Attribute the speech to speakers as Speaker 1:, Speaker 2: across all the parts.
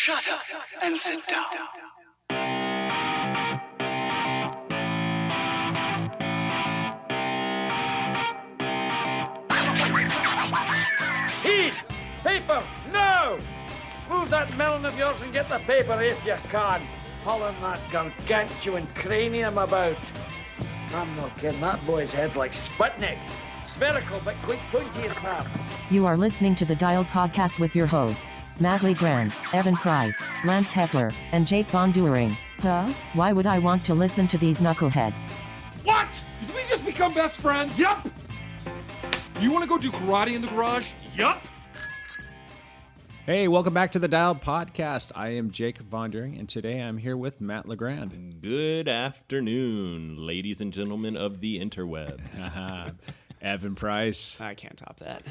Speaker 1: Shut up and sit down.
Speaker 2: Heat! Paper! No! Move that melon of yours and get the paper if you can. Hauling that gargantuan cranium about. I'm not kidding, that boy's head's like Sputnik. Spherical but quite pointy in parts.
Speaker 3: You are listening to the Dialed Podcast with your hosts, Matt Legrand, Evan Price, Lance Heffler, and Jake Von Duering. Huh? Why would I want to listen to these knuckleheads?
Speaker 4: What? Did we just become best friends? Yup! You want to go do karate in the garage? Yup!
Speaker 5: Hey, welcome back to the Dialed Podcast. I am Jake Von Duering, and today I'm here with Matt Legrand.
Speaker 6: Good afternoon, ladies and gentlemen of the interwebs.
Speaker 5: Evan Price.
Speaker 7: I can't top that.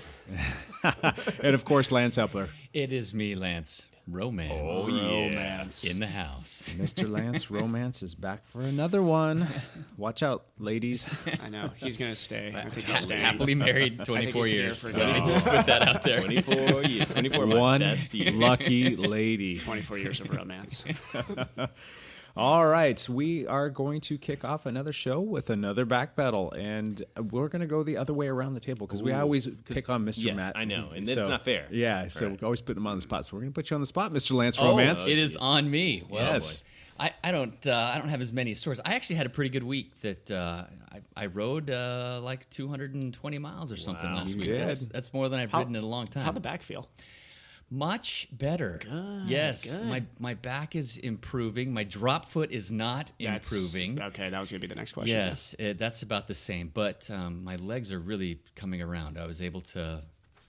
Speaker 5: And of course, Lance Heffler.
Speaker 8: It is me, Lance. Romance.
Speaker 6: Oh, yeah.
Speaker 5: Romance.
Speaker 8: In the house.
Speaker 5: Mr. Lance Romance is back for another one. Watch out, ladies.
Speaker 7: I know. He's going to stay. I think he's staying.
Speaker 8: Happily married 24
Speaker 7: he's here
Speaker 8: years.
Speaker 7: for
Speaker 8: Let me
Speaker 7: good.
Speaker 8: just put that out there.
Speaker 6: 24 years. 24 months.
Speaker 5: One
Speaker 6: That's the
Speaker 5: lucky lady.
Speaker 7: 24 years of romance.
Speaker 5: All right, we are going to kick off another show with another Backpedal, and we're going to go the other way around the table because we always pick on Mr.
Speaker 6: yes,
Speaker 5: Matt.
Speaker 6: I know, and it's not fair.
Speaker 5: Yeah, so we always put him on the spot. So we're going to put you on the spot, Mr. Lance
Speaker 8: Oh,
Speaker 5: Romance.
Speaker 8: it is on me. Well,
Speaker 5: Yes.
Speaker 8: I don't have as many stories. I actually had a pretty good week. That I rode like 220 miles or something last week.
Speaker 5: Good.
Speaker 8: That's more than I've ridden in a long time.
Speaker 7: How'd the back feel?
Speaker 8: Much better. Yes,
Speaker 7: good.
Speaker 8: my back is improving. My drop foot is not improving.
Speaker 7: Okay, that was going to be the next question.
Speaker 8: Yes, that's about the same. But my legs are really coming around. I was able to.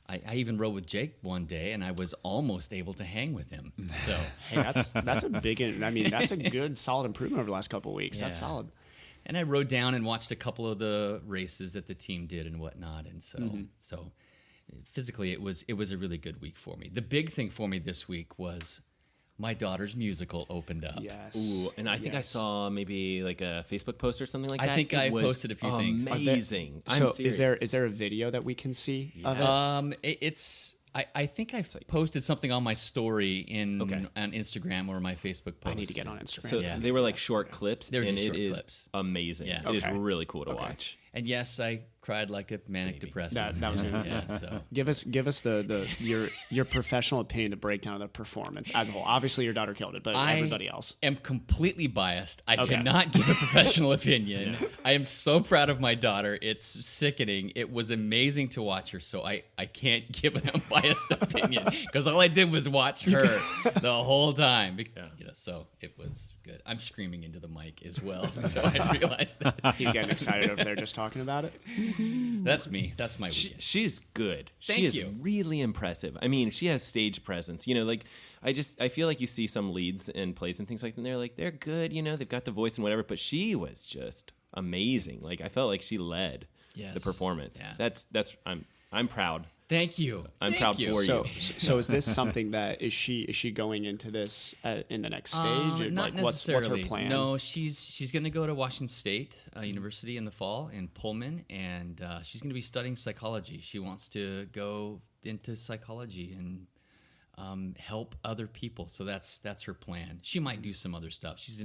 Speaker 8: I even rode with Jake one day, and I was almost able to hang with him. So
Speaker 7: Hey, that's a big. I mean, that's a good, solid improvement over the last couple of weeks. That's
Speaker 8: Yeah.
Speaker 7: solid.
Speaker 8: And I rode down and watched a couple of the races that the team did and whatnot. And so physically, it was a really good week for me. The big thing for me this week was my daughter's musical opened up.
Speaker 7: Yes.
Speaker 6: Ooh, and I think I saw maybe like a Facebook post or something like that.
Speaker 8: I think
Speaker 6: It
Speaker 8: I
Speaker 6: was
Speaker 8: posted a few things.
Speaker 6: Amazing.
Speaker 7: So
Speaker 6: I'm serious.
Speaker 7: is there a video that we can see of it?
Speaker 8: I think I've posted something on my story
Speaker 6: Okay.
Speaker 8: on Instagram or my Facebook post.
Speaker 7: I need to get on Instagram.
Speaker 6: So
Speaker 8: Yeah.
Speaker 6: they were like short clips,
Speaker 8: They were
Speaker 6: and
Speaker 8: just
Speaker 6: it
Speaker 8: short
Speaker 6: is
Speaker 8: clips.
Speaker 6: amazing.
Speaker 8: Yeah.
Speaker 6: It is
Speaker 7: Okay.
Speaker 6: really cool to watch.
Speaker 8: And yes, I cried like a manic depressive.
Speaker 7: That was gonna-
Speaker 8: yeah. So
Speaker 7: Give us your professional opinion, the breakdown of the performance as a whole. Obviously, your daughter killed it, but everybody else.
Speaker 8: I am completely biased. I
Speaker 7: Okay.
Speaker 8: cannot give a professional opinion. I am so proud of my daughter. It's sickening. It was amazing to watch her, so I can't give an unbiased opinion because all I did was watch her the whole time. So it was good. I'm screaming into the mic as well, so I realized that.
Speaker 7: He's getting excited over there just talking about it.
Speaker 8: That's me. That's my weekend.
Speaker 6: She's good.
Speaker 8: Thank
Speaker 6: she is
Speaker 8: you.
Speaker 6: really impressive. I mean, she has stage presence. You know, like I feel like you see some leads and plays and things like that, and they're like, they're good, you know, they've got the voice and whatever, but she was just amazing. Like I felt like she led the performance.
Speaker 8: Yeah.
Speaker 6: That's I'm proud.
Speaker 8: Thank you.
Speaker 6: I'm
Speaker 8: Thank
Speaker 6: proud
Speaker 8: you.
Speaker 6: for you.
Speaker 7: So is this something that is she going into this in the next stage? Or,
Speaker 8: Not
Speaker 7: like what's her
Speaker 8: necessarily.
Speaker 7: plan?
Speaker 8: No, she's going to go to Washington State University in the fall in Pullman, and she's going to be studying psychology. She wants to go into psychology and help other people. So that's her plan. She might do some other stuff. She's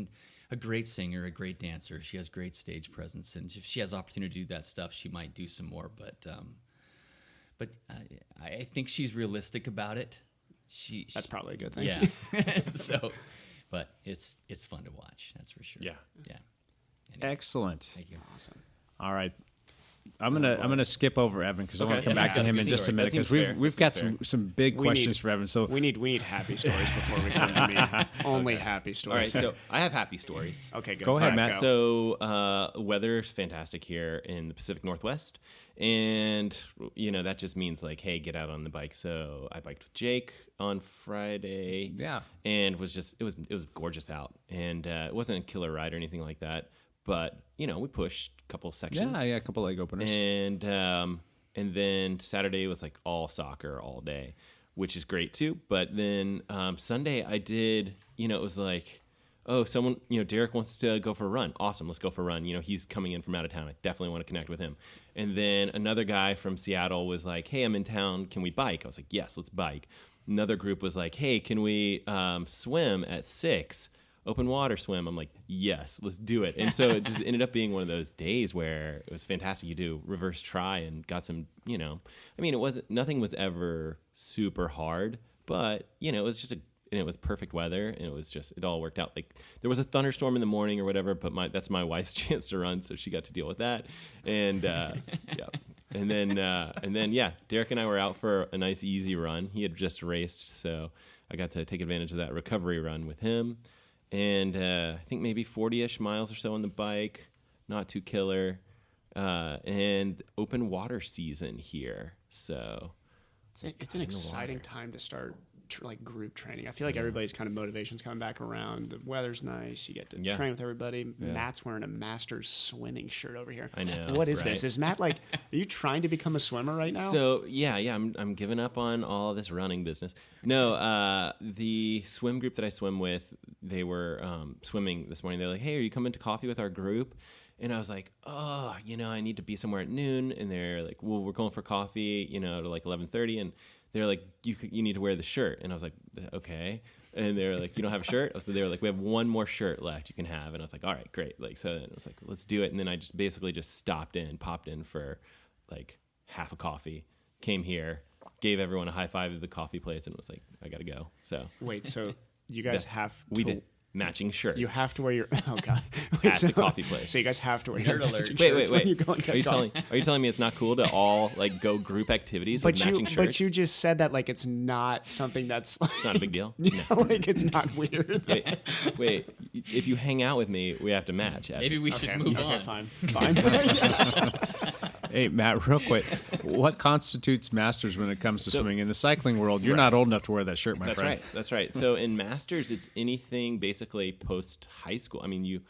Speaker 8: a great singer, a great dancer. She has great stage presence, and if she has opportunity to do that stuff, she might do some more. But I think she's realistic about it.
Speaker 7: That's probably a good thing.
Speaker 8: Yeah. So, but it's fun to watch. That's for sure.
Speaker 6: Yeah.
Speaker 8: Yeah. Anyway,
Speaker 5: Excellent.
Speaker 8: thank you.
Speaker 7: Awesome.
Speaker 5: All right. I'm gonna skip over Evan because I want to come back to him in
Speaker 8: Good
Speaker 5: just a
Speaker 8: story.
Speaker 5: minute
Speaker 6: That
Speaker 5: because
Speaker 6: seems fair.
Speaker 5: we've got some big questions for Evan. So
Speaker 7: We need happy stories before we come to me. Only happy
Speaker 6: All right,
Speaker 7: stories.
Speaker 6: so I have happy stories.
Speaker 7: Okay, good.
Speaker 5: Go ahead,
Speaker 7: All right,
Speaker 5: Matt.
Speaker 6: So weather's fantastic here in the Pacific Northwest, and you know that just means like, hey, get out on the bike. So I biked with Jake on Friday, and it was gorgeous out, and it wasn't a killer ride or anything like that, but you know we pushed a couple sections,
Speaker 5: a couple leg openers.
Speaker 6: and then Saturday was like all soccer all day, which is great too. But then Sunday I did, you know, it was like, oh, someone, you know, Derek wants to go for a run. Awesome, let's go for a run. You know, he's coming in from out of town. I definitely want to connect with him. And then another guy from Seattle was like, hey, I'm in town. Can we bike? I was like, yes, let's bike. another group was like, hey, can we swim at 6? Open water swim. I'm like, yes, let's do it. And so it just ended up being one of those days where it was fantastic. You do reverse try and got some, nothing was ever super hard, but, it was just and it was perfect weather, and it all worked out. Like, there was a thunderstorm in the morning or whatever, but that's my wife's chance to run, so she got to deal with that. And yeah, and then Derek and I were out for a nice easy run. He had just raced, so I got to take advantage of that recovery run with him. And I think maybe 40-ish miles or so on the bike, not too killer, and open water season here. So
Speaker 7: it's an exciting time to start group training. I feel like everybody's kind of motivation's coming back around. The weather's nice. You get to train with everybody. Yeah. Matt's wearing a Masters swimming shirt over here.
Speaker 6: I know.
Speaker 7: What is this? Is Matt are you trying to become a swimmer right now?
Speaker 6: So yeah, I'm giving up on all of this running business. No, the swim group that I swim with, they were swimming this morning. They're like, hey, are you coming to coffee with our group? And I was like, oh, I need to be somewhere at noon. And they're like, well, we're going for coffee, to 11:30. And they're like, you need to wear the shirt. And I was like, okay. And they're like, you don't have a shirt? So they were like, we have one more shirt left you can have. And I was like, all right, great. So I was like, let's do it. And then I just basically popped in for like half a coffee, came here, gave everyone a high five at the coffee place, and was like, I got to go. So
Speaker 7: wait, so you guys
Speaker 6: we did matching shirts.
Speaker 7: You have to wear your God
Speaker 6: at the coffee place.
Speaker 7: So you guys have to wear your matching
Speaker 6: shirts. Wait.
Speaker 7: You go and
Speaker 6: are you telling me it's not cool to all go group activities with matching shirts?
Speaker 7: But you just said that it's not something that's
Speaker 6: it's not a big deal.
Speaker 7: No. It's not weird.
Speaker 6: Wait. If you hang out with me, we have to match.
Speaker 8: Maybe we should move on.
Speaker 7: Fine.
Speaker 5: Hey, Matt, real quick. What constitutes Masters when it comes to swimming? In the cycling world, you're not old enough to wear that shirt, my friend.
Speaker 6: That's right. So in Masters, it's anything basically post high school. I mean,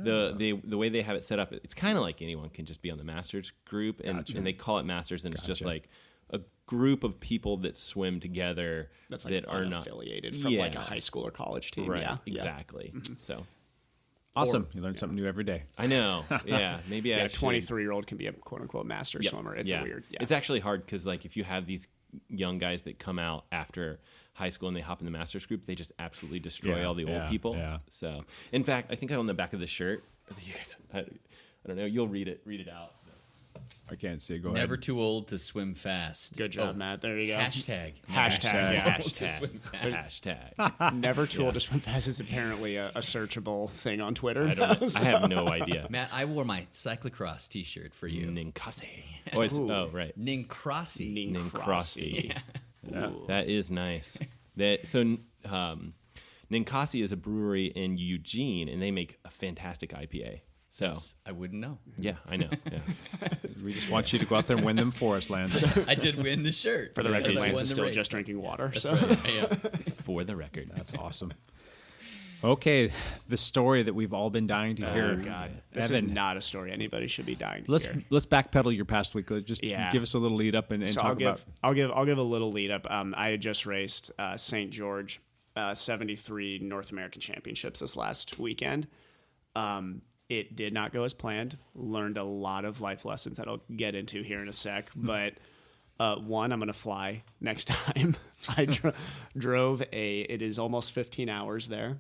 Speaker 6: the way they have it set up, it's kind of like anyone can just be on the Masters group, and they call it Masters, and it's just like a group of people that swim together that are not
Speaker 7: affiliated from a high school or college team.
Speaker 6: Right,
Speaker 7: yeah,
Speaker 6: exactly.
Speaker 7: Mm-hmm.
Speaker 6: So.
Speaker 5: Awesome. You learn something new every day.
Speaker 6: I know. Yeah. Maybe
Speaker 7: a 23-year-old can be a quote-unquote master swimmer. It's weird. Yeah.
Speaker 6: It's actually hard because if you have these young guys that come out after high school and they hop in the Masters group, they just absolutely destroy all the old people. Yeah. So, in fact, I think on the back of the shirt, you guys, I don't know, you'll read it out.
Speaker 5: I can't see. Go ahead.
Speaker 8: Never too old to swim fast.
Speaker 7: Good job, Matt. There you go.
Speaker 8: Hashtag.
Speaker 7: Never too old to swim fast is apparently a searchable thing on Twitter.
Speaker 6: I have no idea.
Speaker 8: Matt, I wore my cyclocross T-shirt for you.
Speaker 6: Ninkasi. Right.
Speaker 8: Ninkasi.
Speaker 6: Yeah. That is nice. Ninkasi is a brewery in Eugene, and they make a fantastic IPA. So
Speaker 8: I wouldn't know.
Speaker 6: Yeah, I know. Yeah.
Speaker 5: We just want you to go out there and win them for us, Lance.
Speaker 8: I did win the shirt.
Speaker 7: For the record, Lance is still just drinking water.
Speaker 8: That's
Speaker 7: so.
Speaker 8: Right. Yeah.
Speaker 6: For the record.
Speaker 5: That's awesome. Okay, the story that we've all been dying to hear.
Speaker 7: Oh, God. This is not a story anybody should be dying to hear.
Speaker 5: Let's backpedal your past week. Just give us a little lead up and talk about.
Speaker 7: I'll give a little lead up. I had just raced St. George 73 North American Championships this last weekend. It did not go as planned. Learned a lot of life lessons that I'll get into here in a sec. But one, I'm going to fly next time. I drove it is almost 15 hours there.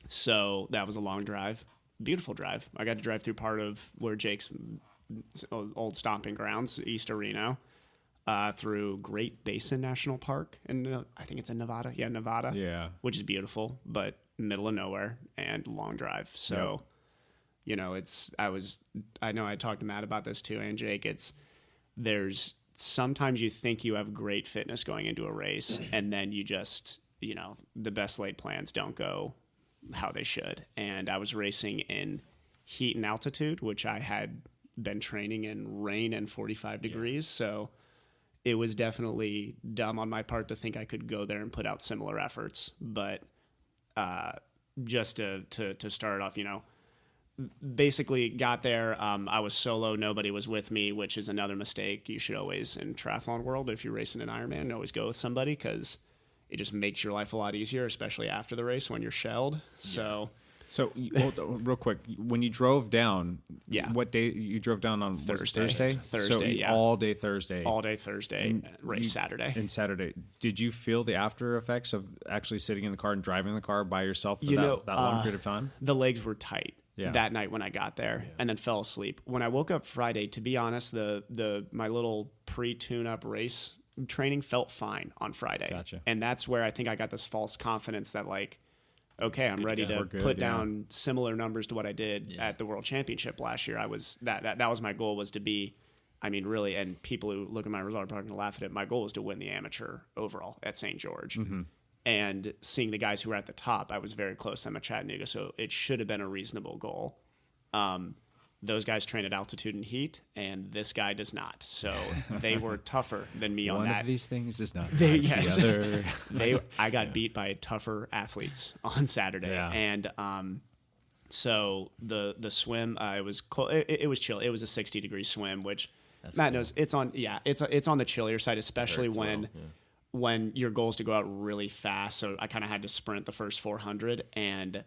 Speaker 7: So that was a long drive. Beautiful drive. I got to drive through part of where Jake's old stomping grounds, East Reno, through Great Basin National Park. And I think it's in Nevada. Yeah, Nevada.
Speaker 5: Yeah.
Speaker 7: Which is beautiful, but middle of nowhere and long drive. So... Yep. I know I talked to Matt about this too, and Jake, there's sometimes you think you have great fitness going into a race, and then you just, the best laid plans don't go how they should. And I was racing in heat and altitude, which I had been training in rain and 45 degrees. So it was definitely dumb on my part to think I could go there and put out similar efforts. But just to start off, basically got there. I was solo. Nobody was with me, which is another mistake. You should always, in triathlon world, if you're racing an Ironman, always go with somebody because it just makes your life a lot easier, especially after the race when you're shelled. Yeah. So
Speaker 5: So, real quick, when you drove down, what day you drove down on?
Speaker 7: Thursday.
Speaker 5: So all day Thursday.
Speaker 7: All day Thursday. Race Saturday.
Speaker 5: And Saturday. Did you feel the after effects of actually sitting in the car and driving the car by yourself for that long period of time?
Speaker 7: The legs were tight that night when I got there, and then fell asleep. When I woke up Friday, to be honest, my little pre-tune-up race training felt fine on Friday.
Speaker 5: Gotcha.
Speaker 7: And that's where I think I got this false confidence that okay, I'm ready to put down similar numbers to what I did at the World Championship last year. I was that was my goal, was to be, really, and people who look at my result are probably going to laugh at it. My goal was to win the amateur overall at St. George. Mm-hmm. And seeing the guys who were at the top, I was very close to them at Chattanooga, so it should have been a reasonable goal. Those guys train at altitude and heat, and this guy does not. So they were tougher than me on that.
Speaker 5: One of these things does not.
Speaker 7: The other. I got beat by tougher athletes on Saturday, and so the swim, it was cold. It was chill. It was a 60-degree swim, which Matt knows. It's on it's on the chillier side, especially when your goal is to go out really fast. So I kind of had to sprint the first 400, and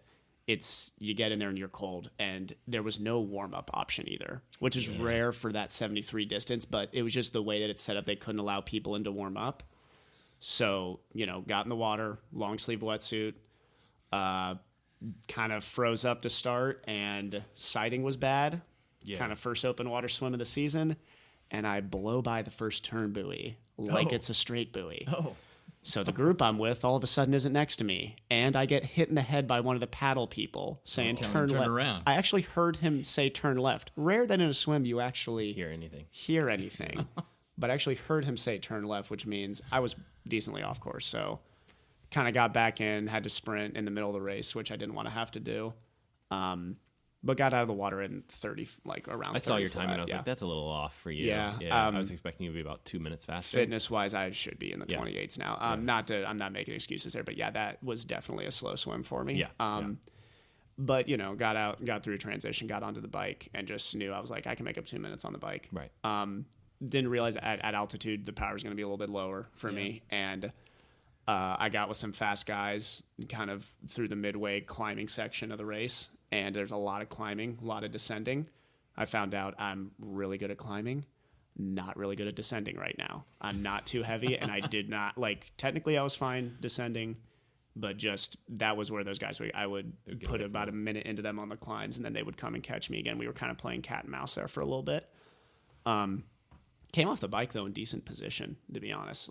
Speaker 7: you get in there and you're cold, and there was no warm-up option either, which is rare for that 73 distance, but it was just the way that it's set up. They couldn't allow people in to warm up. So, got in the water, long sleeve wetsuit, kind of froze up to start, and sighting was bad. Kind of first open water swim of the season, and I blow by the first turn buoy like it's a straight buoy. So the group I'm with all of a sudden isn't next to me, and I get hit in the head by one of the paddle people saying turn left.
Speaker 8: Around.
Speaker 7: I actually heard him say turn left. Rare that in a swim you actually
Speaker 6: hear anything.
Speaker 7: But I actually heard him say turn left, which means I was decently off course. So kind of got back in, had to sprint in the middle of the race, which I didn't want to have to do. But got out of the water in 30, around.
Speaker 6: I saw your timing. I was like, that's a little off for you.
Speaker 7: Yeah.
Speaker 6: I was expecting you to be about 2 minutes faster.
Speaker 7: Fitness wise, I should be in the 28s now. I'm not making excuses there, but that was definitely a slow swim for me. But got out, got through transition, got onto the bike, and just knew I was like, I can make up 2 minutes on the bike.
Speaker 6: Right.
Speaker 7: Didn't realize at altitude the power is going to be a little bit lower for me, and I got with some fast guys kind of through the midway climbing section of the race. And there's a lot of climbing, a lot of descending. I found out I'm really good at climbing, not really good at descending right now. I'm not too heavy, and I did not, technically I was fine descending, but just that was where those guys were. I would put about a minute into them on the climbs, and then they would come and catch me again. We were kind of playing cat and mouse there for a little bit. Came off the bike, though, in decent position, to be honest.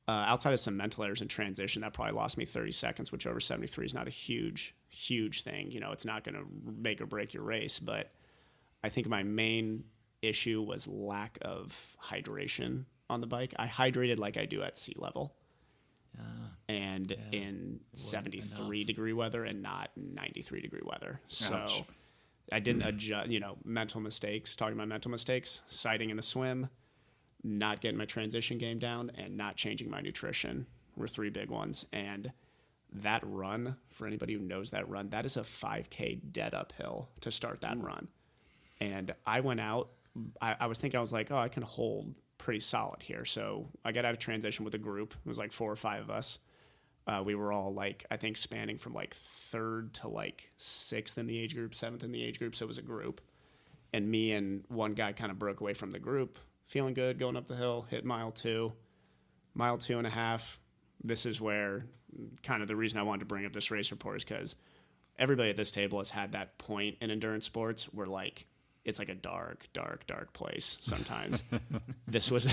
Speaker 7: Outside of some mental errors in transition, that probably lost me 30 seconds, which over 73 is not a huge thing. It's not going to make or break your race, but I think my main issue was lack of hydration on the bike. I hydrated like I do at sea level, in 73-degree weather and not 93-degree weather. So
Speaker 5: Ouch.
Speaker 7: I didn't adjust, mental mistakes, talking about mental mistakes, sighting in the swim, not getting my transition game down, and not changing my nutrition were three big ones. And that run, for anybody who knows that run, that is a 5K dead uphill to start that run. And I went out, I was thinking, I was like, I can hold pretty solid here. So I got out of transition with a group. It was 4 or 5 of us. We were all I think spanning from 3rd to 6th in the age group, 7th in the age group. So it was a group. And me and one guy kind of broke away from the group, feeling good, going up the hill, hit mile 2 and a half. This is where kind of the reason I wanted to bring up this race report is because everybody at this table has had that point in endurance sports where it's a dark place sometimes. This was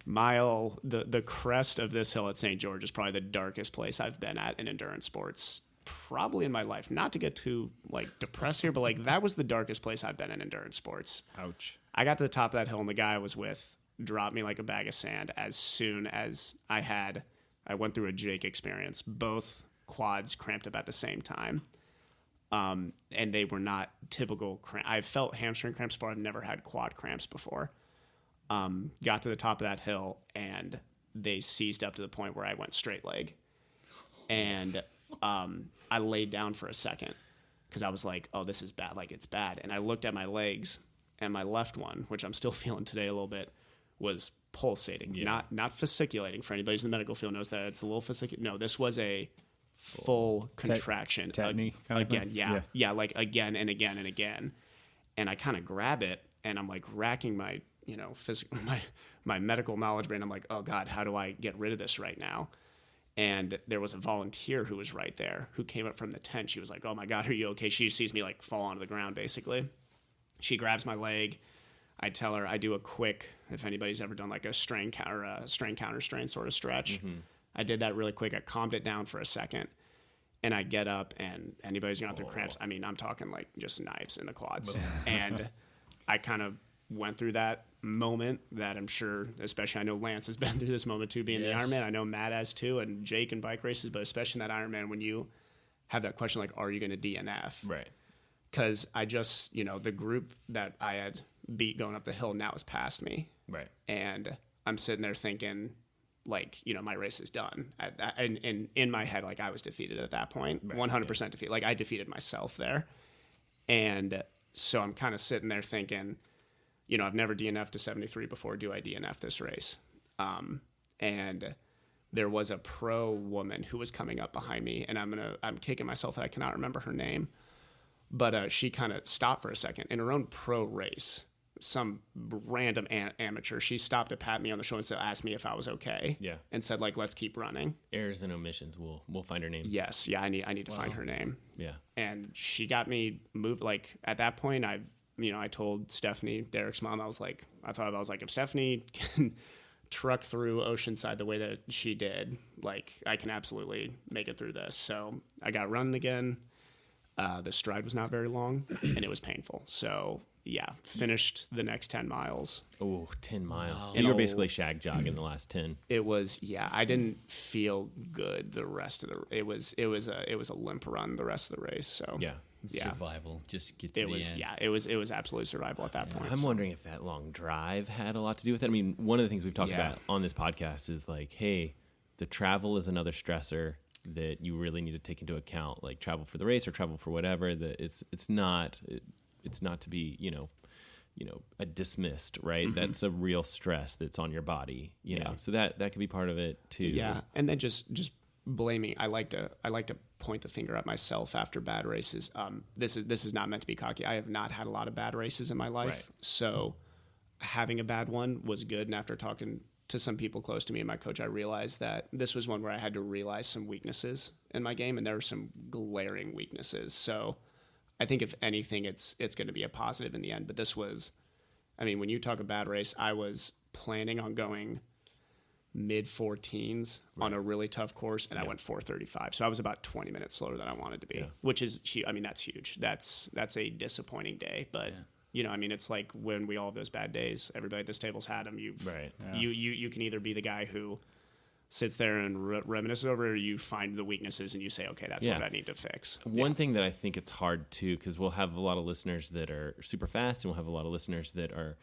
Speaker 7: the crest of this hill at St. George is probably the darkest place I've been at in endurance sports probably in my life. Not to get too depressed here, but that was the darkest place I've been in endurance sports.
Speaker 5: Ouch.
Speaker 7: I got to the top of that hill and the guy I was with dropped me like a bag of sand as soon as I went through a Jake experience. Both quads cramped up at the same time. And they were not typical cramps. I've felt hamstring cramps before. I've never had quad cramps before. Got to the top of that hill and they seized up to the point where I went straight leg. And I laid down for a second because I was like, oh, this is bad. It's bad. And I looked at my legs and my left one, which I'm still feeling today a little bit, was pulsating, not fasciculating. For anybody who's in the medical field knows that it's a little fasciculating. No, this was a full contraction.
Speaker 5: Tetany kind of
Speaker 7: again,
Speaker 5: thing?
Speaker 7: yeah, like again and again and again. And I kind of grab it, and I'm like racking my, physical, my medical knowledge brain. I'm like, oh God, how do I get rid of this right now? And there was a volunteer who was right there who came up from the tent. She was like, oh my God, are you okay? She sees me like fall onto the ground, basically. She grabs my leg. I tell her, I do a quick, if anybody's ever done like a strain counter strain sort of stretch. I did that really quick. I calmed it down for a second. And I get up, and anybody's going through cramps. I mean, I'm talking like just knives in the quads. And I kind of went through that moment that I'm sure, especially I know Lance has been through this moment too, being the Ironman. I know Matt has too, and Jake in bike races, but especially in that Ironman, when you have that question like, are you going to DNF?
Speaker 6: Right.
Speaker 7: Because I just, the group that I had beat going up the hill now has passed me.
Speaker 6: Right.
Speaker 7: And I'm sitting there thinking, like, my race is done. And in my head, like, I was defeated at that point, 100% defeated. Like, I defeated myself there. And so I'm kind of sitting there thinking, I've never DNF'd to 73 before. Do I DNF this race? And there was a pro woman who was coming up behind me, and I'm kicking myself that I cannot remember her name. But she kind of stopped for a second in her own pro race. Some random amateur, she stopped to pat me on the shoulder and asked me if I was okay. Yeah. And said, like, let's keep running.
Speaker 6: Errors and omissions. We'll find her name.
Speaker 7: Yes. Yeah. I need to find her name.
Speaker 6: Yeah.
Speaker 7: And she got me moved. Like, at that point, I told Stephanie, Derek's mom, I was like, if Stephanie can truck through Oceanside the way that she did, like, I can absolutely make it through this. So I got running again. The stride was not very long, and it was painful. So, yeah, finished the next 10 miles.
Speaker 6: Oh, 10 miles. Wow. So you were basically shag jogging the last 10.
Speaker 7: It was, I didn't feel good the rest of it was a limp run the rest of the race. So
Speaker 6: yeah.
Speaker 8: Survival, just get to the end.
Speaker 7: Yeah, it was absolutely survival at that point.
Speaker 6: I'm wondering if that long drive had a lot to do with it. I mean, one of the things we've talked about on this podcast is like, hey, the travel is another stressor that you really need to take into account, like travel for the race or travel for whatever. That it's not to be dismissed, right? Mm-hmm. That's a real stress that's on your body, you know. So that could be part of it too.
Speaker 7: Yeah, and then just blaming. I like to point the finger at myself after bad races. This is not meant to be cocky. I have not had a lot of bad races in my life, so having a bad one was good. And after talking to some people close to me and my coach, I realized that this was one where I had to realize some weaknesses in my game, and there were some glaring weaknesses. So I think if anything, it's going to be a positive in the end. But this was, I mean, when you talk a bad race, I was planning on going mid-14s on a really tough course, and I went 4:35. So I was about 20 minutes slower than I wanted to be, which is, I mean, that's huge. That's a disappointing day, but I mean, it's like when we all have those bad days. Everybody at this table's had them. You can either be the guy who sits there and reminisces over it, or you find the weaknesses and you say, okay, that's what I need to fix.
Speaker 6: One thing that I think it's hard to, because we'll have a lot of listeners that are super fast, and we'll have a lot of listeners that are,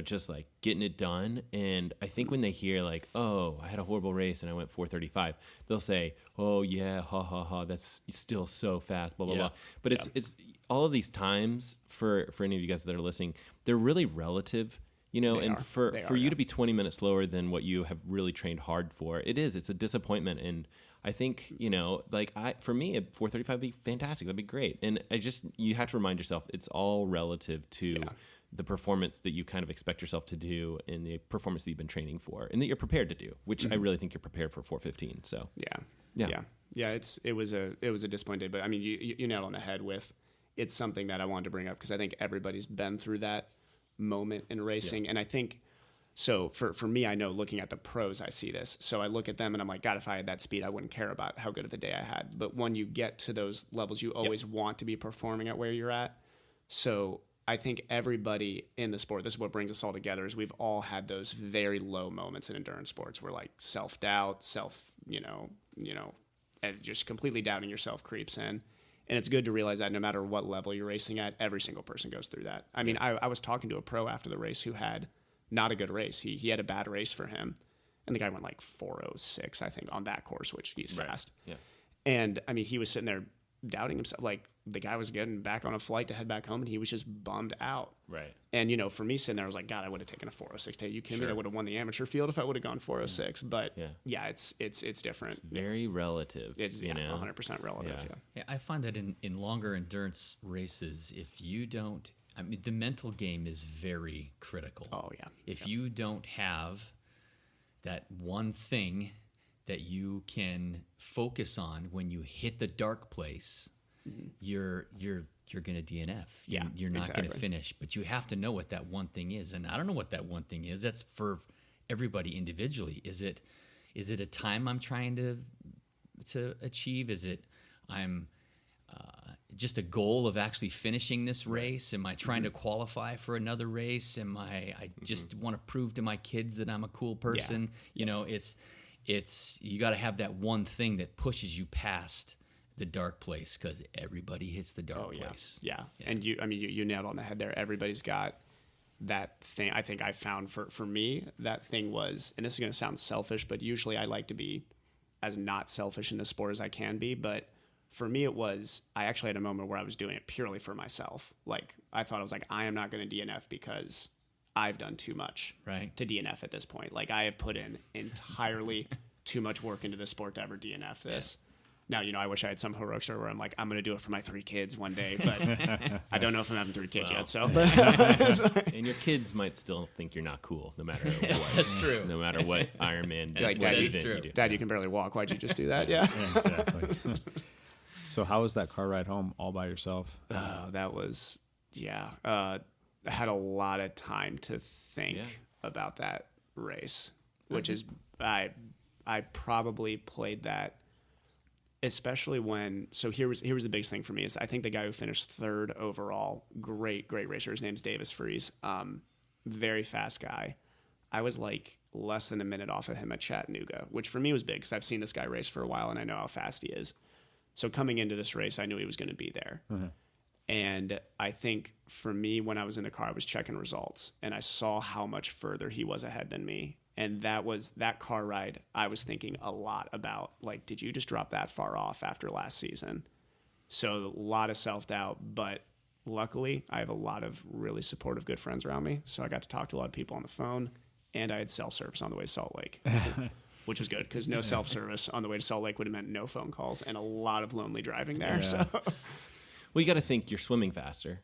Speaker 6: just like getting it done. And I think when they hear like, oh, I had a horrible race and I went 4:35, they'll say, oh yeah, ha ha ha, that's still so fast, blah blah blah. But it's all of these times for any of you guys that are listening, they're really relative. For you to be 20 minutes slower than what you have really trained hard for, it's a disappointment. And I think, for me at 4:35 would be fantastic. That'd be great. And you have to remind yourself, it's all relative to the performance that you kind of expect yourself to do and the performance that you've been training for and that you're prepared to do, which I really think you're prepared for 4:15. So
Speaker 7: yeah. It was a disappointing day, but I mean, you nailed on the head with, it's something that I wanted to bring up because I think everybody's been through that moment in racing. And I think, so for me, I know looking at the pros, I see this. So I look at them and I'm like, God, if I had that speed, I wouldn't care about how good of a day I had. But when you get to those levels, you always want to be performing at where you're at. So I think everybody in the sport, this is what brings us all together, is we've all had those very low moments in endurance sports where like self-doubt, and just completely doubting yourself creeps in. And it's good to realize that no matter what level you're racing at, every single person goes through that. I mean, I was talking to a pro after the race who had not a good race. He had a bad race for him. And the guy went like 4:06, I think, on that course, which he's fast. Yeah. And I mean, he was sitting there doubting himself, like the guy was getting back on a flight to head back home, and he was just bummed out.
Speaker 6: Right.
Speaker 7: And, for me sitting there, I was like, God, I would have taken a 406 today. You kidding me? I would have won the amateur field if I would have gone 406. But, it's different.
Speaker 6: It's very relative.
Speaker 7: It's 100% relative.
Speaker 8: Yeah, I find that in longer endurance races, if you don't, the mental game is very critical.
Speaker 7: Oh, yeah.
Speaker 8: If you don't have that one thing that you can focus on when you hit the dark place, you're going to DNF. You're not going to finish. But you have to know what that one thing is. And I don't know what that one thing is. That's for everybody individually. Is it a time I'm trying to achieve? Is it I'm just a goal of actually finishing this race? Am I trying to qualify for another race? I just want to prove to my kids that I'm a cool person? It's you got to have that one thing that pushes you past the dark place, because everybody hits the dark place.
Speaker 7: Yeah. And you nailed on the head there. Everybody's got that thing. I think I found for me, that thing was, and this is going to sound selfish, but usually I like to be as not selfish in the sport as I can be. But for me, it was, I actually had a moment where I was doing it purely for myself. Like, I thought, I was like, I am not going to DNF because I've done too much to DNF at this point. Like, I have put in entirely too much work into this sport to ever DNF this. Now, I wish I had some heroic story where I'm like, I'm going to do it for my 3 kids one day, but I don't know if I'm having 3 kids yet. So,
Speaker 6: and your kids might still think you're not cool, no matter what.
Speaker 8: That's true.
Speaker 6: No matter what Ironman.
Speaker 7: Like,
Speaker 8: Dad, you do.
Speaker 7: Dad, you can barely walk. Why'd you just do that? Yeah.
Speaker 5: Exactly. So how was that car ride home all by yourself?
Speaker 7: That was, I had a lot of time to think about that race, which is, I probably played that, especially when, so here was the biggest thing for me is I think the guy who finished 3rd overall, great racer, his name's Davis Fries, very fast guy. I was like less than a minute off of him at Chattanooga, which for me was big because I've seen this guy race for a while and I know how fast he is. So coming into this race, I knew he was going to be there. And I think for me, when I was in the car, I was checking results and I saw how much further he was ahead than me. And that car ride, I was thinking a lot about, like, did you just drop that far off after last season? So a lot of self-doubt, but luckily I have a lot of really supportive, good friends around me. So I got to talk to a lot of people on the phone, and I had cell service on the way to Salt Lake, which was good because no self-service on the way to Salt Lake would have meant no phone calls and a lot of lonely driving there. So,
Speaker 6: well, you got to think you're swimming faster.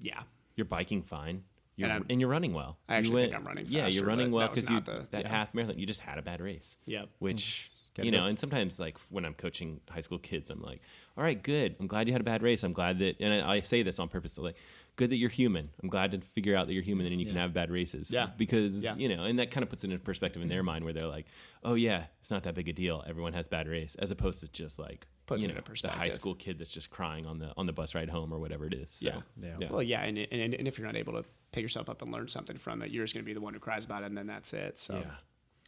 Speaker 7: Yeah.
Speaker 6: You're biking fine. And you're running well.
Speaker 7: I actually think I'm running faster.
Speaker 6: Yeah, you're running well because that
Speaker 7: yeah.
Speaker 6: half marathon, you just had a bad race.
Speaker 7: Yep.
Speaker 6: Which, and sometimes like when I'm coaching high school kids, I'm like, all right, good. I'm glad you had a bad race. I'm glad that, and I say this on purpose, like, good that you're human. I'm glad to figure out that you're human and you can have bad races.
Speaker 7: Yeah.
Speaker 6: Because, and that kind of puts it in perspective in their mind where they're like, oh yeah, it's not that big a deal. Everyone has bad race, as opposed to just like,
Speaker 7: puts it in
Speaker 6: the
Speaker 7: perspective.
Speaker 6: high school kid that's just crying on the bus ride home or whatever it is. So,
Speaker 7: Well, and if you're not able to pick yourself up and learn something from it, you're just going to be the one who cries about it, and then that's it. So,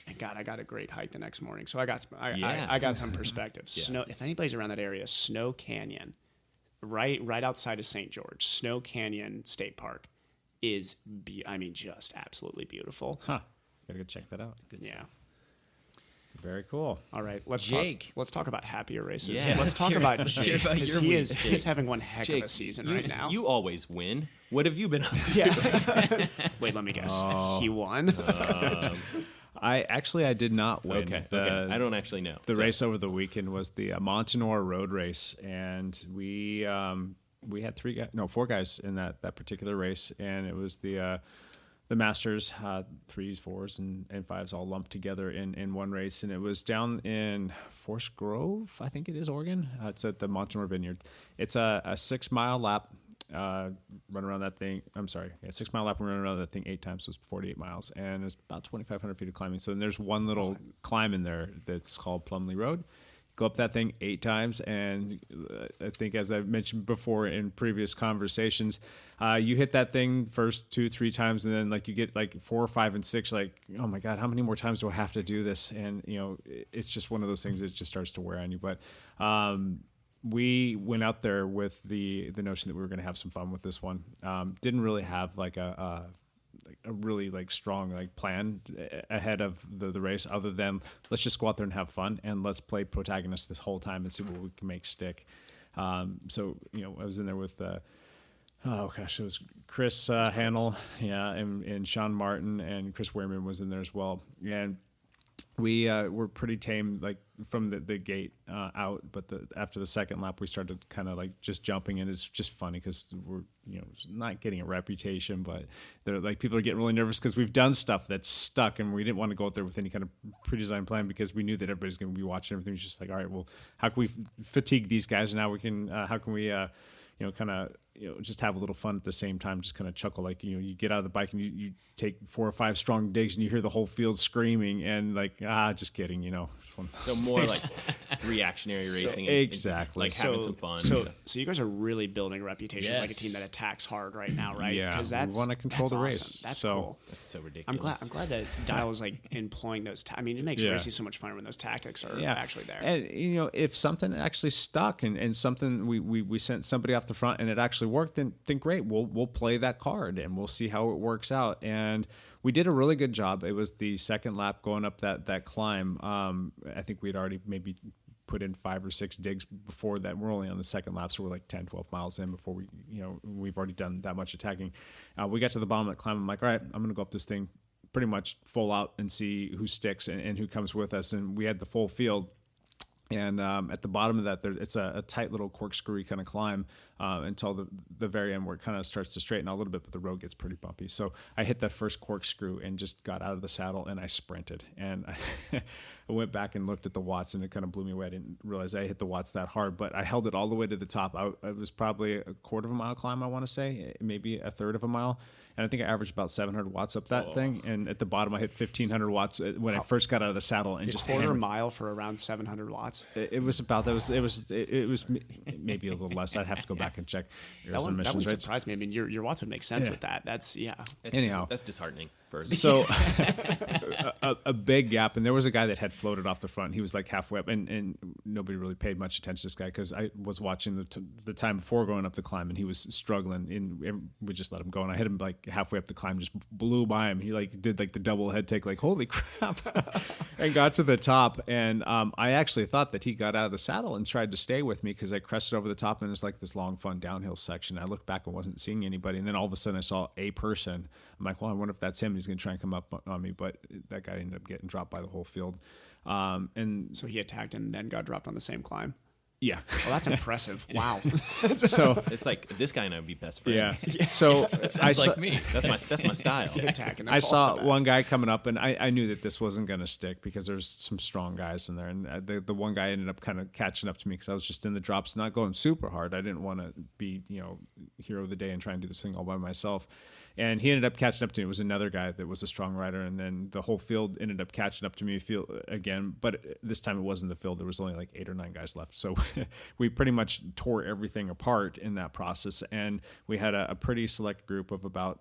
Speaker 7: and God, I got a great hike the next morning, so I got some perspective. Snow. If anybody's around that area, Snow Canyon, right outside of St. George, Snow Canyon State Park is, just absolutely beautiful.
Speaker 5: Gotta go check that out.
Speaker 8: Good
Speaker 7: stuff.
Speaker 5: Very cool.
Speaker 7: All right, let's talk about happier races.
Speaker 6: Yeah.
Speaker 7: Let's talk about Jake, because he's having one heck
Speaker 6: Jake,
Speaker 7: of a season right now.
Speaker 6: You always win. What have you been up to?
Speaker 7: Wait, let me guess. He won.
Speaker 5: I did not win.
Speaker 6: Okay. I don't actually know.
Speaker 5: The race over the weekend was the Montanore Road Race, and we had 4 guys in that particular race, and it was the Masters, 3s, 4s, and 5s all lumped together in one race, and it was down in Forest Grove, I think it is, Oregon. It's at the Montanore Vineyard. It's a 6-mile lap. Run around that thing. I'm sorry, 6-mile lap. We run around that thing 8 times, so it's 48 miles, and it's about 2,500 feet of climbing. So there's one little climb in there that's called Plumley Road. Go up that thing 8 times, and I think, as I've mentioned before in previous conversations, you hit that thing first 2-3 times, and then like you get like 4, 5, and 6. Like, oh my God, how many more times do I have to do this? And it's just one of those things that just starts to wear on you. But we went out there with the notion that we were going to have some fun with this one. Didn't really have like a really like strong like plan ahead of the race, other than let's just go out there and have fun and let's play protagonist this whole time and see what we can make stick. So I was in there with. Oh gosh, it was Chris Hannell, and Sean Martin, and Chris Wehrman was in there as well, and we were pretty tame like from the gate out, but after the second lap we started kind of like just jumping, and it's just funny because we're not getting a reputation, but they're like people are getting really nervous because we've done stuff that's stuck, and we didn't want to go out there with any kind of pre-designed plan because we knew that everybody's going to be watching everything. It's just like, all right, well, how can we fatigue these guys? Now we can how can we kind of just have a little fun at the same time, just kind of chuckle. Like, you get out of the bike and you take 4 or 5 strong digs and you hear the whole field screaming and like, just kidding,
Speaker 6: So more like reactionary racing.
Speaker 5: Exactly.
Speaker 6: Like having some fun.
Speaker 7: So you guys are really building reputations like a team that attacks hard right now, right?
Speaker 5: Yeah.
Speaker 7: Because
Speaker 5: we want to control the race.
Speaker 7: That's
Speaker 5: so
Speaker 7: cool.
Speaker 6: That's so ridiculous.
Speaker 7: I'm glad that Dial is like employing those. It makes racing so much fun when those tactics are actually there.
Speaker 5: And if something actually stuck and something we sent somebody off the front and it actually worked, then great. We'll play that card and we'll see how it works out. And we did a really good job. It was the second lap going up that climb. I think we'd already maybe put in 5 or 6 digs before that. We're only on the second lap, so we're like 10, 12 miles in before we've already done that much attacking. We got to the bottom of that climb. I'm like, all right, I'm going to go up this thing pretty much full out and see who sticks and who comes with us. And we had the full field. And at the bottom of that, it's a tight little corkscrewy kind of climb until the very end where it kind of starts to straighten out a little bit, but the road gets pretty bumpy. So I hit that first corkscrew and just got out of the saddle and I sprinted. And I went back and looked at the watts and it kind of blew me away. I didn't realize I hit the watts that hard, but I held it all the way to the top. It was probably a quarter of a mile climb, I want to say, maybe a third of a mile. And I think I averaged about 700 watts up that thing. And at the bottom, I hit 1,500 watts when I first got out of the saddle. And just
Speaker 7: quarter mile for around 700 watts.
Speaker 5: It was about that. It was maybe a little less. I'd have to go back and check.
Speaker 7: That would surprise me. I mean, your watts would make sense with that.
Speaker 5: Anyhow,
Speaker 6: that's disheartening.
Speaker 5: So a big gap, and there was a guy that had floated off the front. He was like halfway up, and nobody really paid much attention to this guy because I was watching the time before going up the climb, and he was struggling, and we just let him go. And I hit him like halfway up the climb, just blew by him. He like did like the double head take, like holy crap, and got to the top. And I actually thought that he got out of the saddle and tried to stay with me because I crested over the top, and there's like this long fun downhill section. I looked back and wasn't seeing anybody, and then all of a sudden I saw a person. I'm like, well, I wonder if that's him. He's going to try and come up on me, but that guy ended up getting dropped by the whole field. And
Speaker 7: so he attacked and then got dropped on the same climb.
Speaker 5: Yeah.
Speaker 7: Well, that's impressive. Wow.
Speaker 6: So it's like this guy and I would be best friends.
Speaker 5: Yeah. So
Speaker 8: sounds like me.
Speaker 6: That's my style.
Speaker 5: I saw one guy coming up, and I knew that this wasn't going to stick because there's some strong guys in there. And the one guy ended up kind of catching up to me because I was just in the drops, not going super hard. I didn't want to be, hero of the day and try and do this thing all by myself. And he ended up catching up to me. It was another guy that was a strong rider, and then the whole field ended up catching up to me again. But this time it wasn't the field. There was only like 8 or 9 guys left. So we pretty much tore everything apart in that process. And we had a pretty select group of about,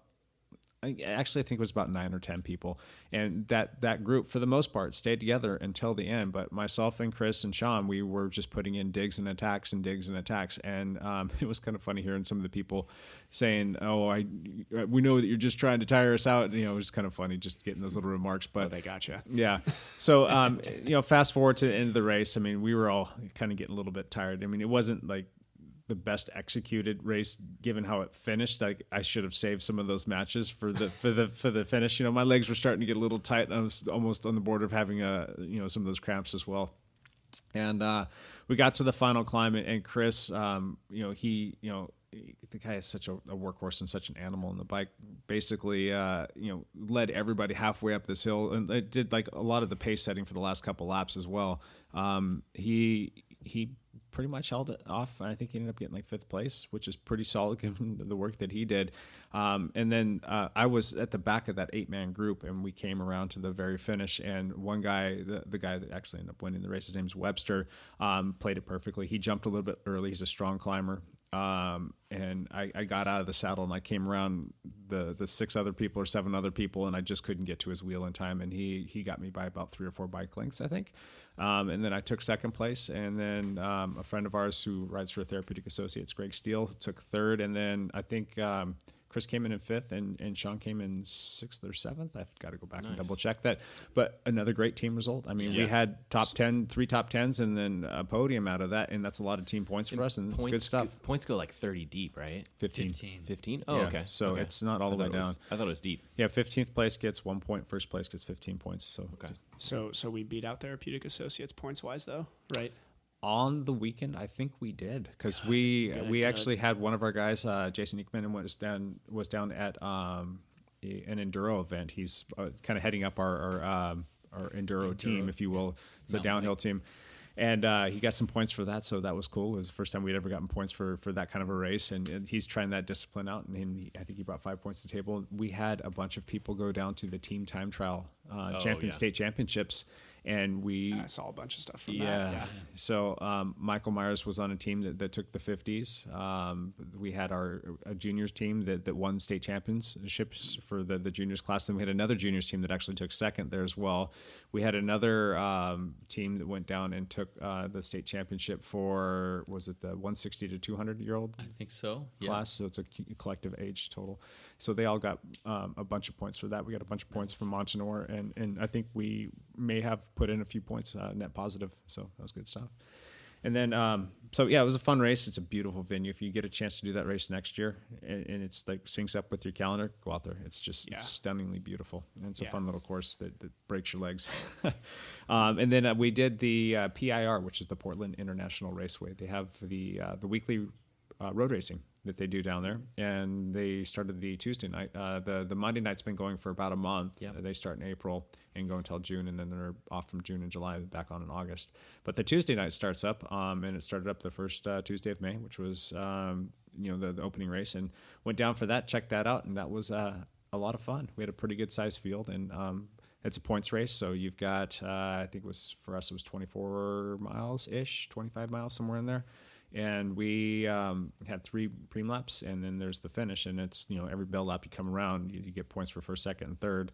Speaker 5: actually I think it was about 9 or 10 people. And that group, for the most part, stayed together until the end. But myself and Chris and Sean, we were just putting in digs and attacks and digs and attacks. And it was kind of funny hearing some of the people saying, we know that you're just trying to tire us out. It was kind of funny just getting those little remarks. But
Speaker 7: they gotcha.
Speaker 5: Yeah. So, fast forward to the end of the race. I mean, we were all kind of getting a little bit tired. I mean, it wasn't like the best executed race given how it finished. I should have saved some of those matches for the finish. My legs were starting to get a little tight. I was almost on the border of having some of those cramps as well. And we got to the final climb, and Chris, the guy is such a workhorse and such an animal on the bike. Basically, led everybody halfway up this hill, and it did like a lot of the pace setting for the last couple laps as well. He pretty much held it off. I think he ended up getting like 5th place, which is pretty solid given the work that he did. And then I was at the back of that 8-man group, and we came around to the very finish. And one guy, the guy that actually ended up winning the race, his name's Webster, played it perfectly. He jumped a little bit early. He's a strong climber. And I got out of the saddle and I came around the 6 other people or 7 other people, and I just couldn't get to his wheel in time. And he got me by about 3 or 4 bike lengths, I think. And then I took 2nd place, and then a friend of ours who rides for Therapeutic Associates, Greg Steele, took 3rd. And then I think Chris came in 5th, and Sean came in 6th or 7th. I've got to go back and double check that. But another great team result. I mean, we had 3 top 10s, and then a podium out of that, and that's a lot of team points for us, and it's good stuff.
Speaker 6: Points go like 30 deep, right?
Speaker 5: 15.
Speaker 6: 15? Oh,
Speaker 5: yeah,
Speaker 6: okay.
Speaker 5: So it's not all the way down.
Speaker 6: I thought it was deep.
Speaker 5: Yeah, 15th place gets 1 point. First place gets 15 points. So
Speaker 6: okay.
Speaker 7: So we beat out Therapeutic Associates points wise, though, right?
Speaker 5: On the weekend, I think we did, because we actually had one of our guys, Jason Ekman, was down at an enduro event. He's kind of heading up our enduro team, if you will. It's a downhill team, and he got some points for that, so that was cool. It was the first time we'd ever gotten points for that kind of a race, and he's trying that discipline out, and I think he brought 5 points to the table. We had a bunch of people go down to the team time trial state championships. And I
Speaker 7: saw a bunch of stuff from that.
Speaker 5: Yeah. So Michael Myers was on a team that took the 50s. We had a juniors team that won state championships for the juniors class. Then we had another juniors team that actually took 2nd there as well. We had another team that went down and took the state championship for, was it the 160 to 200-year-old?
Speaker 8: I think so.
Speaker 5: Class. So it's a collective age total. So they all got a bunch of points for that. We got a bunch of points from Montanore, and I think we may have put in a few points net positive. So that was good stuff. And then, it was a fun race. It's a beautiful venue. If you get a chance to do that race next year, and it's like syncs up with your calendar, go out there. It's just stunningly beautiful. And it's a fun little course that breaks your legs. And then we did the PIR, which is the Portland International Raceway. They have the weekly road racing that they do down there, and they started the Tuesday night. The Monday night's been going for about a month.
Speaker 8: Yep.
Speaker 5: They start in April and go until June, and then they're off from June and July, back on in August. But the Tuesday night starts up, and it started up the first Tuesday of May, which was the opening race, and went down for that. Checked that out, and that was a lot of fun. We had a pretty good sized field, and it's a points race, so you've got I think it was 24 miles ish, 25 miles, somewhere in there. And we had 3 preem laps, and then there's the finish, and it's every bell lap you come around, you get points for first, second, and third.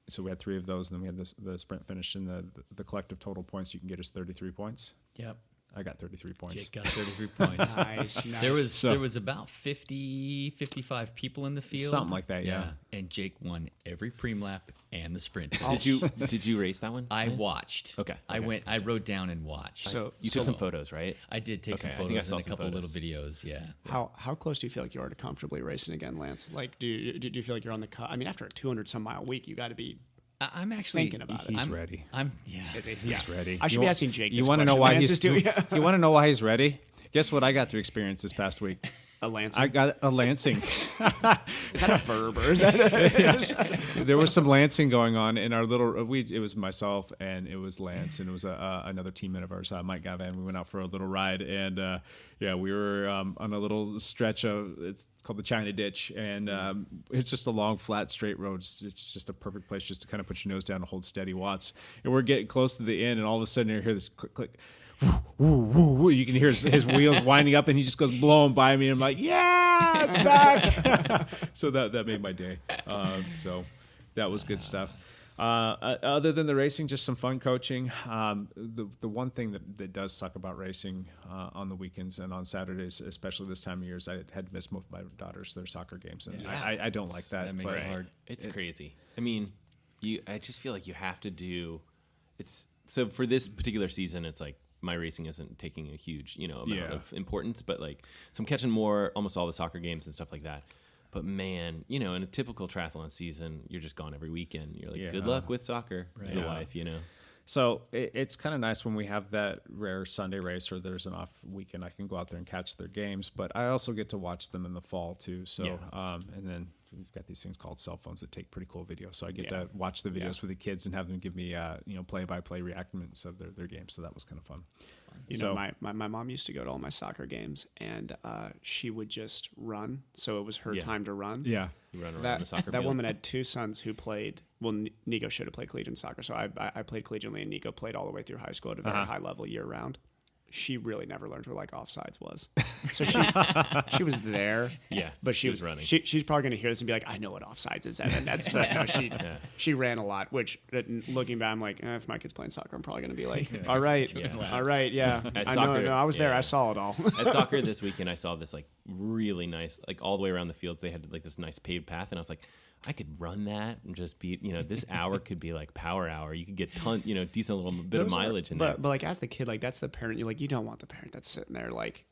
Speaker 5: So we had 3 of those, and then we had the sprint finish, and the collective total points you can get is 33 points.
Speaker 8: Yep.
Speaker 5: I got 33 points.
Speaker 8: Jake got 33 points.
Speaker 7: Nice.
Speaker 8: There was about 50, 55 people in the field.
Speaker 5: Something like that, yeah.
Speaker 8: And Jake won every preem lap and the sprint.
Speaker 6: Did you race that one?
Speaker 8: I watched.
Speaker 6: Okay.
Speaker 8: I rode down and watched.
Speaker 6: So you took some photos, right?
Speaker 8: I did take some
Speaker 6: I think I
Speaker 8: photos
Speaker 6: saw
Speaker 8: and a
Speaker 6: some
Speaker 8: couple
Speaker 6: photos.
Speaker 8: little videos. Yeah.
Speaker 7: How close do you feel like you are to comfortably racing again, Lance? Like, do you feel like you're on the I mean, after a 200 some mile week, you got to be
Speaker 8: I'm actually
Speaker 7: thinking about it.
Speaker 5: He's ready.
Speaker 7: Is he?
Speaker 5: He's ready.
Speaker 7: I should be asking Jake.
Speaker 5: You
Speaker 7: want to
Speaker 5: know why he's
Speaker 7: doing?
Speaker 5: You want to know why he's ready? Guess what I got to experience this past week?
Speaker 7: A lancing.
Speaker 5: I got a lancing.
Speaker 7: Is that a verb or is that?
Speaker 5: Yes. There was some lancing going on in our little. It was myself and it was Lance and it was another teammate of ours, Mike Gavan. We went out for a little ride and we were on a little stretch of. It's called the China Ditch and it's just a long, flat, straight road. It's just a perfect place just to kind of put your nose down and hold steady watts. And we're getting close to the end, and all of a sudden you hear this click, click. Woo, woo, woo. You can hear his wheels winding up, and he just goes blowing by me. And I'm like, yeah, it's back. So that made my day. So that was good stuff. Other than the racing, just some fun coaching. The one thing that does suck about racing on the weekends and on Saturdays, especially this time of year, is I had to miss both my daughters their soccer games, and I don't like that.
Speaker 8: That makes it hard.
Speaker 6: It's crazy. I mean, I just feel like you have to do. So for this particular season, it's like. My racing isn't taking a huge, amount of importance, but so I'm catching almost all the soccer games and stuff like that. But man, in a typical triathlon season, you're just gone every weekend. You're like, good luck with soccer to the wife,
Speaker 5: So it's kind of nice when we have that rare Sunday race or there's an off weekend. I can go out there and catch their games, but I also get to watch them in the fall too. So, and then we've got these things called cell phones that take pretty cool videos. So I get to watch the videos with the kids and have them give me, play-by-play reenactments of their games. So that was kind of fun.
Speaker 7: My mom used to go to all my soccer games, and she would just run. So it was her time to run.
Speaker 5: Yeah.
Speaker 6: You run around the soccer
Speaker 7: That
Speaker 6: fields.
Speaker 7: woman had 2 sons who played. Well, Nico should have played collegiate soccer. So I played collegiately, and Nico played all the way through high school at a very high level year round. she really never learned where like offsides was. So she was there.
Speaker 6: Yeah,
Speaker 7: but
Speaker 6: she was running.
Speaker 7: She's probably going to hear this and be like, I know what offsides is, Evan. That's but no, she ran a lot. Which looking back, I'm like, if my kid's playing soccer, I'm probably going to be like, all right, yeah. I was there. I saw it all.
Speaker 6: At soccer this weekend, I saw this like really nice, like all the way around the fields. They had like this nice paved path, and I was like, I could run that and just be, this hour could be like power hour. You could get decent little bit of mileage in there.
Speaker 7: But like as the kid, like that's the parent. You're like, you don't want the parent that's sitting there like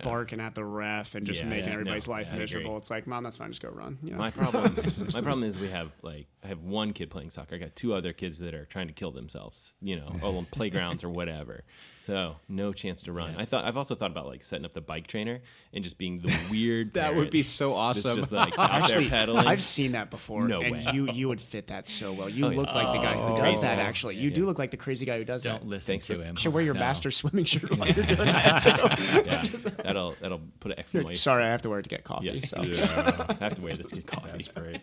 Speaker 7: barking at the ref and just making everybody's life miserable. It's like, Mom, that's fine. Just go run. My
Speaker 6: problem is I have one kid playing soccer. I got two other kids that are trying to kill themselves, on playgrounds or whatever. So no chance to run. Yeah. I've also thought about like setting up the bike trainer and just being the weird.
Speaker 5: That would be so awesome.
Speaker 6: Just like out there pedaling.
Speaker 7: I've seen that before.
Speaker 6: No
Speaker 7: and
Speaker 6: way.
Speaker 7: You would fit that so well. You look like the guy who does that. Actually, you do look like the crazy guy who does that.
Speaker 8: Don't listen to him.
Speaker 7: You should wear your master swimming shirt while you're doing that too.
Speaker 6: Yeah, that'll put an exclamation.
Speaker 7: Sorry, I have to wear it to get coffee.
Speaker 6: Yeah.
Speaker 7: So.
Speaker 6: I have to wear this to get coffee.
Speaker 5: That's great.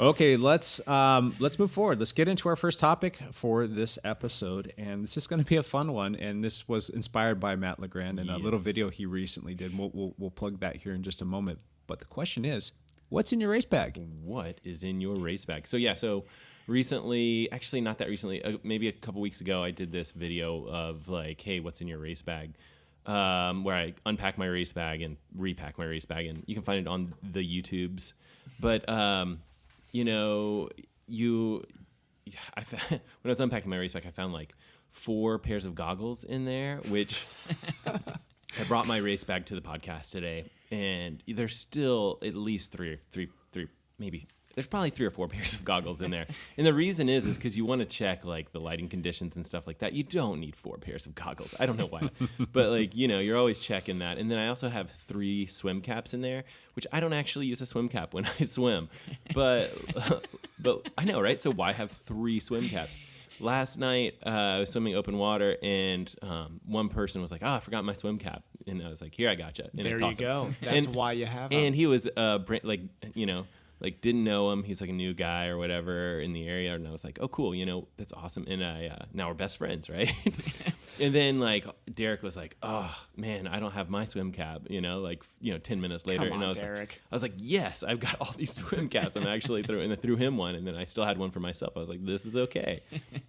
Speaker 5: Okay, let's move forward. Let's get into our first topic for this episode, and this is going to be a fun one. And this was inspired by Matt LeGrand and a little video he recently did. We'll plug that here in just a moment. But the question is, what's in your race bag?
Speaker 6: What is in your race bag? So recently, actually not that recently, maybe a couple weeks ago, I did this video of like, hey, what's in your race bag? Where I unpack my race bag and repack my race bag, and you can find it on the YouTubes. But when I was unpacking my race bag, I found like 4 pairs of goggles in there, which I brought my race bag to the podcast today, and there's still at least three, maybe there's probably 3 or 4 pairs of goggles in there. And the reason is because you want to check like the lighting conditions and stuff like that. You don't need 4 pairs of goggles. I don't know why, but like, you're always checking that. And then I also have 3 swim caps in there, which I don't actually use a swim cap when I swim, but I know, right? So why have 3 swim caps? Last night, I was swimming open water, and one person was like, I forgot my swim cap. And I was like, here, I gotcha. And
Speaker 7: there you go. That's why you have them.
Speaker 6: And he was, like didn't know him. He's like a new guy or whatever in the area. And I was like, oh, cool. That's awesome. And now we're best friends, right? And then like Derek was like, oh man, I don't have my swim cap, 10 minutes later.
Speaker 7: Come on,
Speaker 6: and I was like, yes, I've got all these swim caps. I'm actually I threw him one, and then I still had one for myself. I was like, this is okay.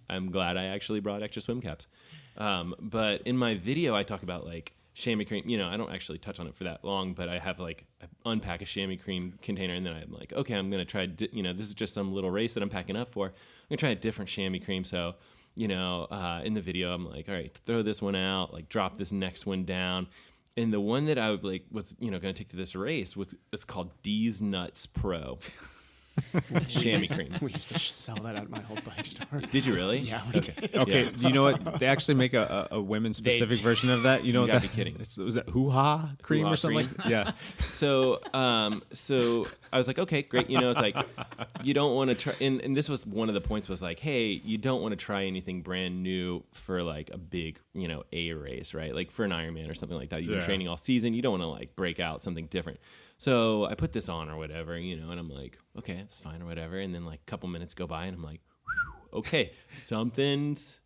Speaker 6: I'm glad I actually brought extra swim caps. But in my video, I talk about like chamois cream. I don't actually touch on it for that long, but I have like I unpack a chamois cream container, and then I'm like, okay, I'm gonna try. This is just some little race that I'm packing up for. I'm gonna try a different chamois cream. So, in the video, I'm like, all right, throw this one out, like drop this next one down, and the one that I was gonna take to this race it's called D's Nuts Pro. Chamois cream.
Speaker 7: We used to sell that at my old bike store.
Speaker 6: Did you really?
Speaker 7: Yeah, we did.
Speaker 5: Okay,
Speaker 6: Yeah.
Speaker 5: Do you know what? They actually make a women's specific version of that. You know
Speaker 6: You
Speaker 5: what?
Speaker 6: gotta be kidding.
Speaker 5: Was it hoo-ha cream
Speaker 6: Hoo-ha
Speaker 5: or something
Speaker 6: cream?
Speaker 5: like that? Yeah.
Speaker 6: So I was like, okay, great. It's like, you don't want to try, and this was one of the points was like, hey, you don't want to try anything brand new for like a big, A race, right? Like for an Ironman or something like that. You've been training all season. You don't want to like break out something different. So I put this on or whatever, and I'm like, okay, that's fine or whatever. And then like a couple minutes go by, and I'm like, okay, something's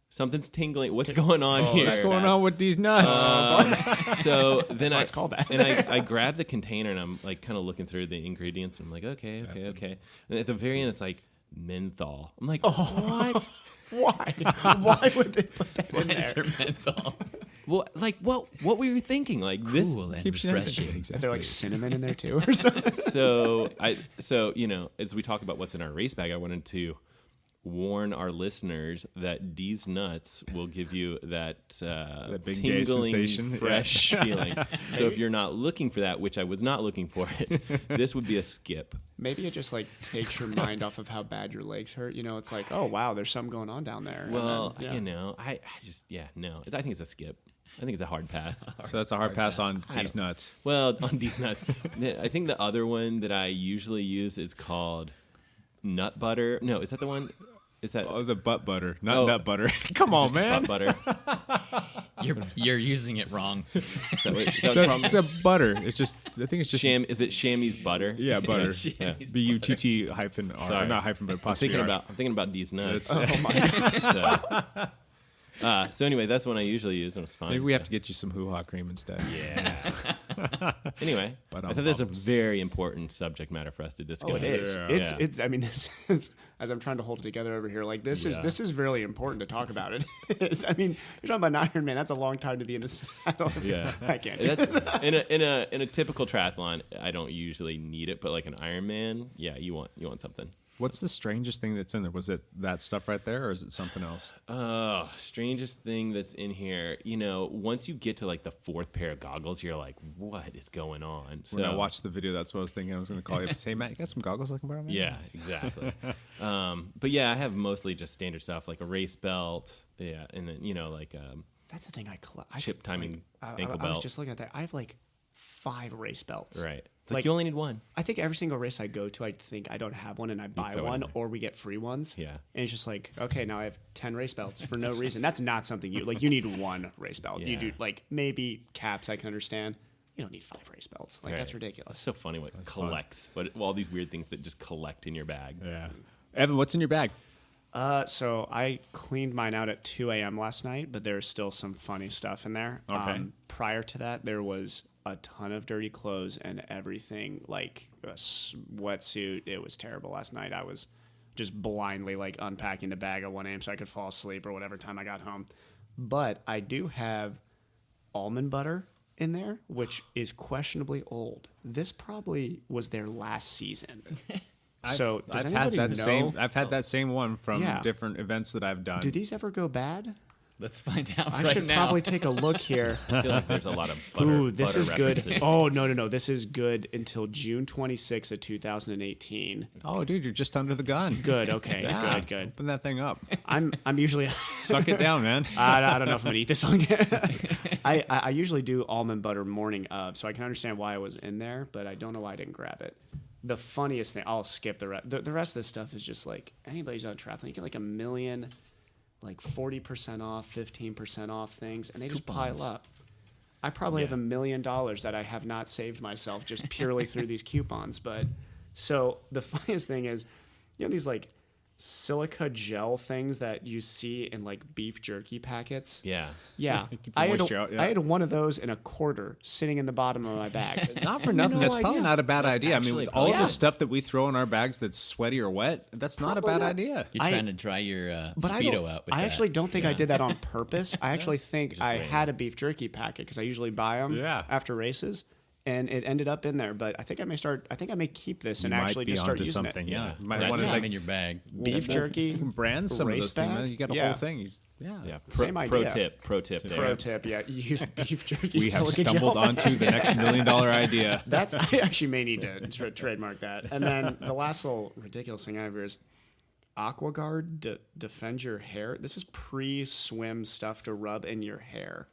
Speaker 6: tingling. What's going on here?
Speaker 5: What's going on with these nuts?
Speaker 6: So then
Speaker 7: why it's called that.
Speaker 6: And I grab the container, and I'm like kind of looking through the ingredients, and I'm like, okay. And at the very end, it's like menthol. I'm like, what?
Speaker 7: Why? Why would they put that in
Speaker 8: Why
Speaker 7: there?
Speaker 8: is there menthol?
Speaker 6: Well, like what were you thinking? Like this?
Speaker 8: Cool and
Speaker 5: keeps you nice and
Speaker 8: refreshing.
Speaker 7: Is there like cinnamon in there too, or something?
Speaker 6: So as we talk about what's in our race bag, I wanted to warn our listeners that D's Nuts will give you that
Speaker 5: big gay
Speaker 6: tingling,
Speaker 5: sensation.
Speaker 6: fresh feeling. So if you're not looking for that, which I was not looking for it, this would be a skip.
Speaker 7: Maybe it just like takes your mind off of how bad your legs hurt. It's like, oh wow, there's something going on down there.
Speaker 6: Well,
Speaker 7: And then,
Speaker 6: I just no. I think it's a skip. I think it's a hard pass.
Speaker 5: So that's a hard pass on these nuts.
Speaker 6: Well, on D's Nuts. I think the other one that I usually use is called nut butter. No, is that the one? Is that
Speaker 5: the butt butter, not nut butter. Come on,
Speaker 6: just
Speaker 5: man.
Speaker 6: butt butter?
Speaker 8: You're using it wrong.
Speaker 6: Is that what the problem?
Speaker 5: That's the butter. It's just. I think it's just.
Speaker 6: Is it chamois butter?
Speaker 5: Yeah, butter.
Speaker 6: Yeah.
Speaker 5: BUTT hyphen R.
Speaker 6: Sorry.
Speaker 5: Not hyphen, but
Speaker 6: I'm
Speaker 5: apostrophe
Speaker 6: thinking
Speaker 5: R.
Speaker 6: about D's Nuts.
Speaker 5: Oh
Speaker 7: my God.
Speaker 6: So anyway, that's one I usually use, and it's fine.
Speaker 5: Maybe we have to get you some hoo-ha cream instead.
Speaker 6: Yeah. Anyway,
Speaker 5: But
Speaker 6: I thought this was a very important subject matter for us to discuss.
Speaker 7: Oh, it is.
Speaker 6: Yeah.
Speaker 7: It's. I mean, this is, as I'm trying to hold it together over here, like this is really important to talk about. It is. I mean, you're talking about an Ironman. That's a long time to be in a saddle.
Speaker 6: Yeah,
Speaker 7: I can't.
Speaker 6: That's in a typical triathlon. I don't usually need it, but like an Ironman, yeah, you want something.
Speaker 5: What's the strangest thing that's in there? Was it that stuff right there, or is it something else?
Speaker 6: Oh, strangest thing that's in here. You know, once you get to like the fourth pair of goggles, you're like, what is going on?
Speaker 5: When I watched the video, that's what I was thinking. I was going to call you up and say, hey, Matt, you got some goggles I can borrow? Man?
Speaker 6: Yeah, exactly. But yeah, I have mostly just standard stuff like a race belt. Yeah, and then like
Speaker 7: That's the thing I
Speaker 6: chip timing ankle
Speaker 7: I
Speaker 6: belt.
Speaker 7: was just looking at that. I have like 5 race belts.
Speaker 6: Right. It's like you only need one.
Speaker 7: I think every single race I go to, I think I don't have one, and I buy
Speaker 6: throw it
Speaker 7: one,
Speaker 6: in there.
Speaker 7: or we get free ones.
Speaker 6: Yeah.
Speaker 7: And it's just like, okay, now I have 10 race belts for no reason. That's not something you like. You need one race belt. You
Speaker 6: Yeah.
Speaker 7: do like maybe caps. I can understand. You don't need 5 race belts. Like that's
Speaker 6: Right.
Speaker 7: ridiculous.
Speaker 6: It's so funny what collects, all these weird things that just collect in your bag.
Speaker 5: Yeah. Evan, what's in your bag?
Speaker 7: So I cleaned mine out at 2 a.m. last night, but there's still some funny stuff in there.
Speaker 5: Okay.
Speaker 7: Prior to that, there was a ton of dirty clothes and everything, like a wetsuit. It was terrible last night. I was just blindly like unpacking the bag at 1 a.m. so I could fall asleep or whatever time I got home. But I do have almond butter in there, which is questionably old. This probably was their last season. So does
Speaker 5: I've
Speaker 7: anybody
Speaker 5: had that
Speaker 7: know?
Speaker 5: I've had that same one from
Speaker 7: Yeah.
Speaker 5: different events that I've done.
Speaker 7: Do these ever go bad?
Speaker 8: Let's find out
Speaker 7: I
Speaker 8: right
Speaker 7: should
Speaker 8: now.
Speaker 7: probably take a look here.
Speaker 6: I feel like there's a lot of butter.
Speaker 7: Ooh, this
Speaker 6: butter
Speaker 7: is good.
Speaker 6: references.
Speaker 7: Oh, no. This is good until June 26th of 2018.
Speaker 5: Oh, dude, you're just under the gun.
Speaker 7: Good. Okay.
Speaker 5: Yeah.
Speaker 7: Good.
Speaker 5: Open that thing up.
Speaker 7: I'm usually.
Speaker 5: Suck it down, man.
Speaker 7: I don't know if I'm gonna eat this on. I usually do almond butter morning of, so I can understand why it was in there, but I don't know why I didn't grab it. The funniest thing, I'll skip the rest. The rest of this stuff is just like anybody's on a triathlon, you get like a million, like 40% off, 15% off things, and they just pile up. I probably have $1 million that I have not saved myself just purely through these coupons. But so the funniest thing is, these like silica gel things that you see in like beef jerky packets.
Speaker 6: Yeah.
Speaker 7: Yeah.
Speaker 5: Keep the
Speaker 7: I had,
Speaker 5: moisture out, yeah.
Speaker 7: I had one of those in a quarter sitting in the bottom of my bag.
Speaker 5: Not for nothing.
Speaker 7: No
Speaker 5: That's probably
Speaker 7: idea.
Speaker 5: not a bad idea. I mean, with all
Speaker 7: yeah.
Speaker 5: the stuff that we throw in our bags that's sweaty or wet, that's not a
Speaker 7: Probably
Speaker 5: bad
Speaker 7: not.
Speaker 5: idea.
Speaker 8: You're
Speaker 7: I-
Speaker 8: trying to dry your
Speaker 7: But
Speaker 8: Speedo out with
Speaker 7: I
Speaker 8: that.
Speaker 7: actually don't think I did that on purpose. I actually think I
Speaker 6: random.
Speaker 7: had a beef jerky packet because I usually buy them
Speaker 5: Yeah.
Speaker 7: after races, and it ended up in there. But I think I may keep this
Speaker 5: You
Speaker 7: and
Speaker 5: might
Speaker 7: actually
Speaker 5: be
Speaker 7: just start
Speaker 5: onto
Speaker 7: using
Speaker 5: something.
Speaker 7: it.
Speaker 5: Yeah. You might
Speaker 8: That's
Speaker 5: want to
Speaker 8: in your bag.
Speaker 7: Beef jerky,
Speaker 5: you can brand some of
Speaker 7: race
Speaker 5: those things.
Speaker 7: bag?
Speaker 5: Man. You got a
Speaker 7: Yeah.
Speaker 5: whole thing. Yeah.
Speaker 6: Yeah.
Speaker 7: Same
Speaker 6: Pro
Speaker 7: idea.
Speaker 6: tip there.
Speaker 7: Pro tip, yeah. You use beef jerky.
Speaker 5: We have
Speaker 7: silica
Speaker 5: stumbled
Speaker 7: gel.
Speaker 5: onto the next $1 million idea.
Speaker 7: I actually may need to trademark that. And then the last little ridiculous thing I have here is AquaGuard defend your hair. This is pre-swim stuff to rub in your hair.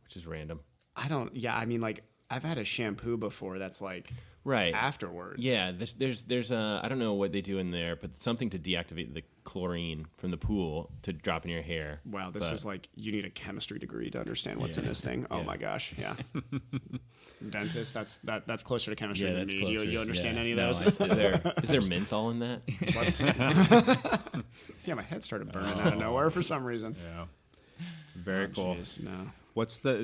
Speaker 6: Which is random.
Speaker 7: I mean, like, I've had a shampoo before that's like
Speaker 6: Right.
Speaker 7: afterwards.
Speaker 6: Yeah, there's I don't know what they do in there, but something to deactivate the chlorine from the pool to drop in your hair.
Speaker 7: Wow, this is like you need a chemistry degree to understand what's in this thing. Oh my gosh, yeah. Dentist, that's closer to chemistry
Speaker 8: Yeah,
Speaker 7: than
Speaker 8: that's
Speaker 7: me.
Speaker 8: closer.
Speaker 7: You understand
Speaker 8: Yeah.
Speaker 7: any of
Speaker 8: No,
Speaker 7: those?
Speaker 8: I still-
Speaker 6: Is there menthol in that?
Speaker 7: Yeah, my head started burning out of nowhere for some reason.
Speaker 5: Yeah. Very cool.
Speaker 7: Jeez, no.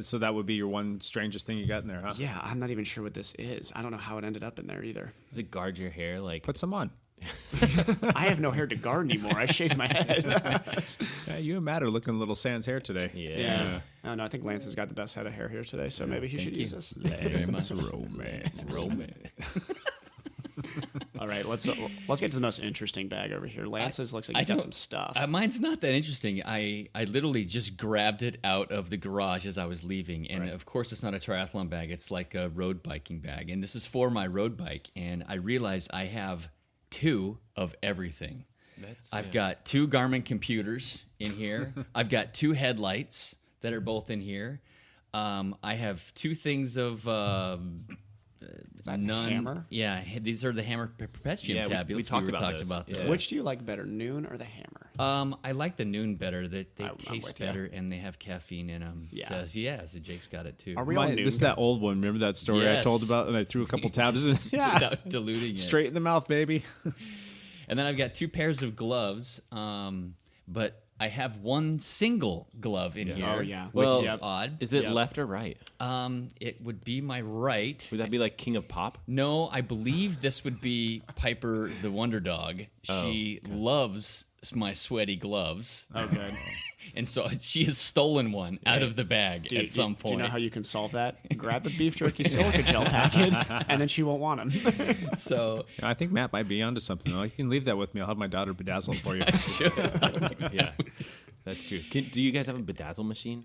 Speaker 5: So that would be your one strangest thing you got in there, huh?
Speaker 7: Yeah, I'm not even sure what this is. I don't know how it ended up in there either.
Speaker 6: Does it guard your hair? Like
Speaker 5: Put some on.
Speaker 7: I have no hair to guard anymore. I shaved my head.
Speaker 5: Yeah, you and Matt are looking a little sans hair today.
Speaker 6: yeah.
Speaker 7: I don't know. I think Lance has got the best head of hair here today, so maybe he should
Speaker 8: Thank
Speaker 7: use
Speaker 8: you.
Speaker 7: this.
Speaker 8: Thank you very much.
Speaker 5: Romance.
Speaker 7: All right, let's get to the most interesting bag over here. Lance's looks like he's got
Speaker 8: don't-
Speaker 7: some stuff.
Speaker 8: Mine's not that interesting. I literally just grabbed it out of the garage as I was leaving. And of course, it's not a triathlon bag. It's like a road biking bag. And this is for my road bike. And I realized I have 2 of everything. I've got 2 Garmin computers in here. I've got 2 headlights that are both in here. I have 2 things of... none.
Speaker 7: hammer?
Speaker 8: Yeah, these are the Hammer Perpetuum
Speaker 6: Yeah,
Speaker 8: tablets.
Speaker 6: we talked
Speaker 8: were
Speaker 6: about
Speaker 8: talked
Speaker 6: those.
Speaker 8: about
Speaker 6: Yeah.
Speaker 8: those.
Speaker 7: Which do you like better, Noon or the Hammer?
Speaker 8: I like the Noon better. They
Speaker 7: I'm
Speaker 8: taste
Speaker 7: with ya.
Speaker 8: better and they have caffeine in them.
Speaker 7: Yeah.
Speaker 8: So Jake's got it too.
Speaker 7: Are we all Noon
Speaker 5: This is that
Speaker 7: guys?
Speaker 5: old one. Remember that story I
Speaker 8: Yes.
Speaker 5: told about? And I threw a couple tabs in.
Speaker 8: Without diluting it.
Speaker 5: Straight in the mouth, baby.
Speaker 8: And then I've got 2 pairs of gloves. But I have one single glove in here.
Speaker 7: Oh, yeah.
Speaker 8: Which
Speaker 6: Well,
Speaker 8: is odd.
Speaker 6: Is it left or right?
Speaker 8: It would be my right.
Speaker 6: Would that be like King of Pop?
Speaker 8: No, I believe this would be Piper the Wonder Dog. She loves my sweaty gloves.
Speaker 7: Oh, good.
Speaker 8: And so she has stolen one out of the bag at some point.
Speaker 7: Do you know how you can solve that? Grab the beef jerky silica gel packet, and then she won't want them.
Speaker 8: So
Speaker 5: I think Matt might be onto something. You can leave that with me. I'll have my daughter bedazzle it for you.
Speaker 6: Yeah, that's true. Do you guys have a bedazzle machine?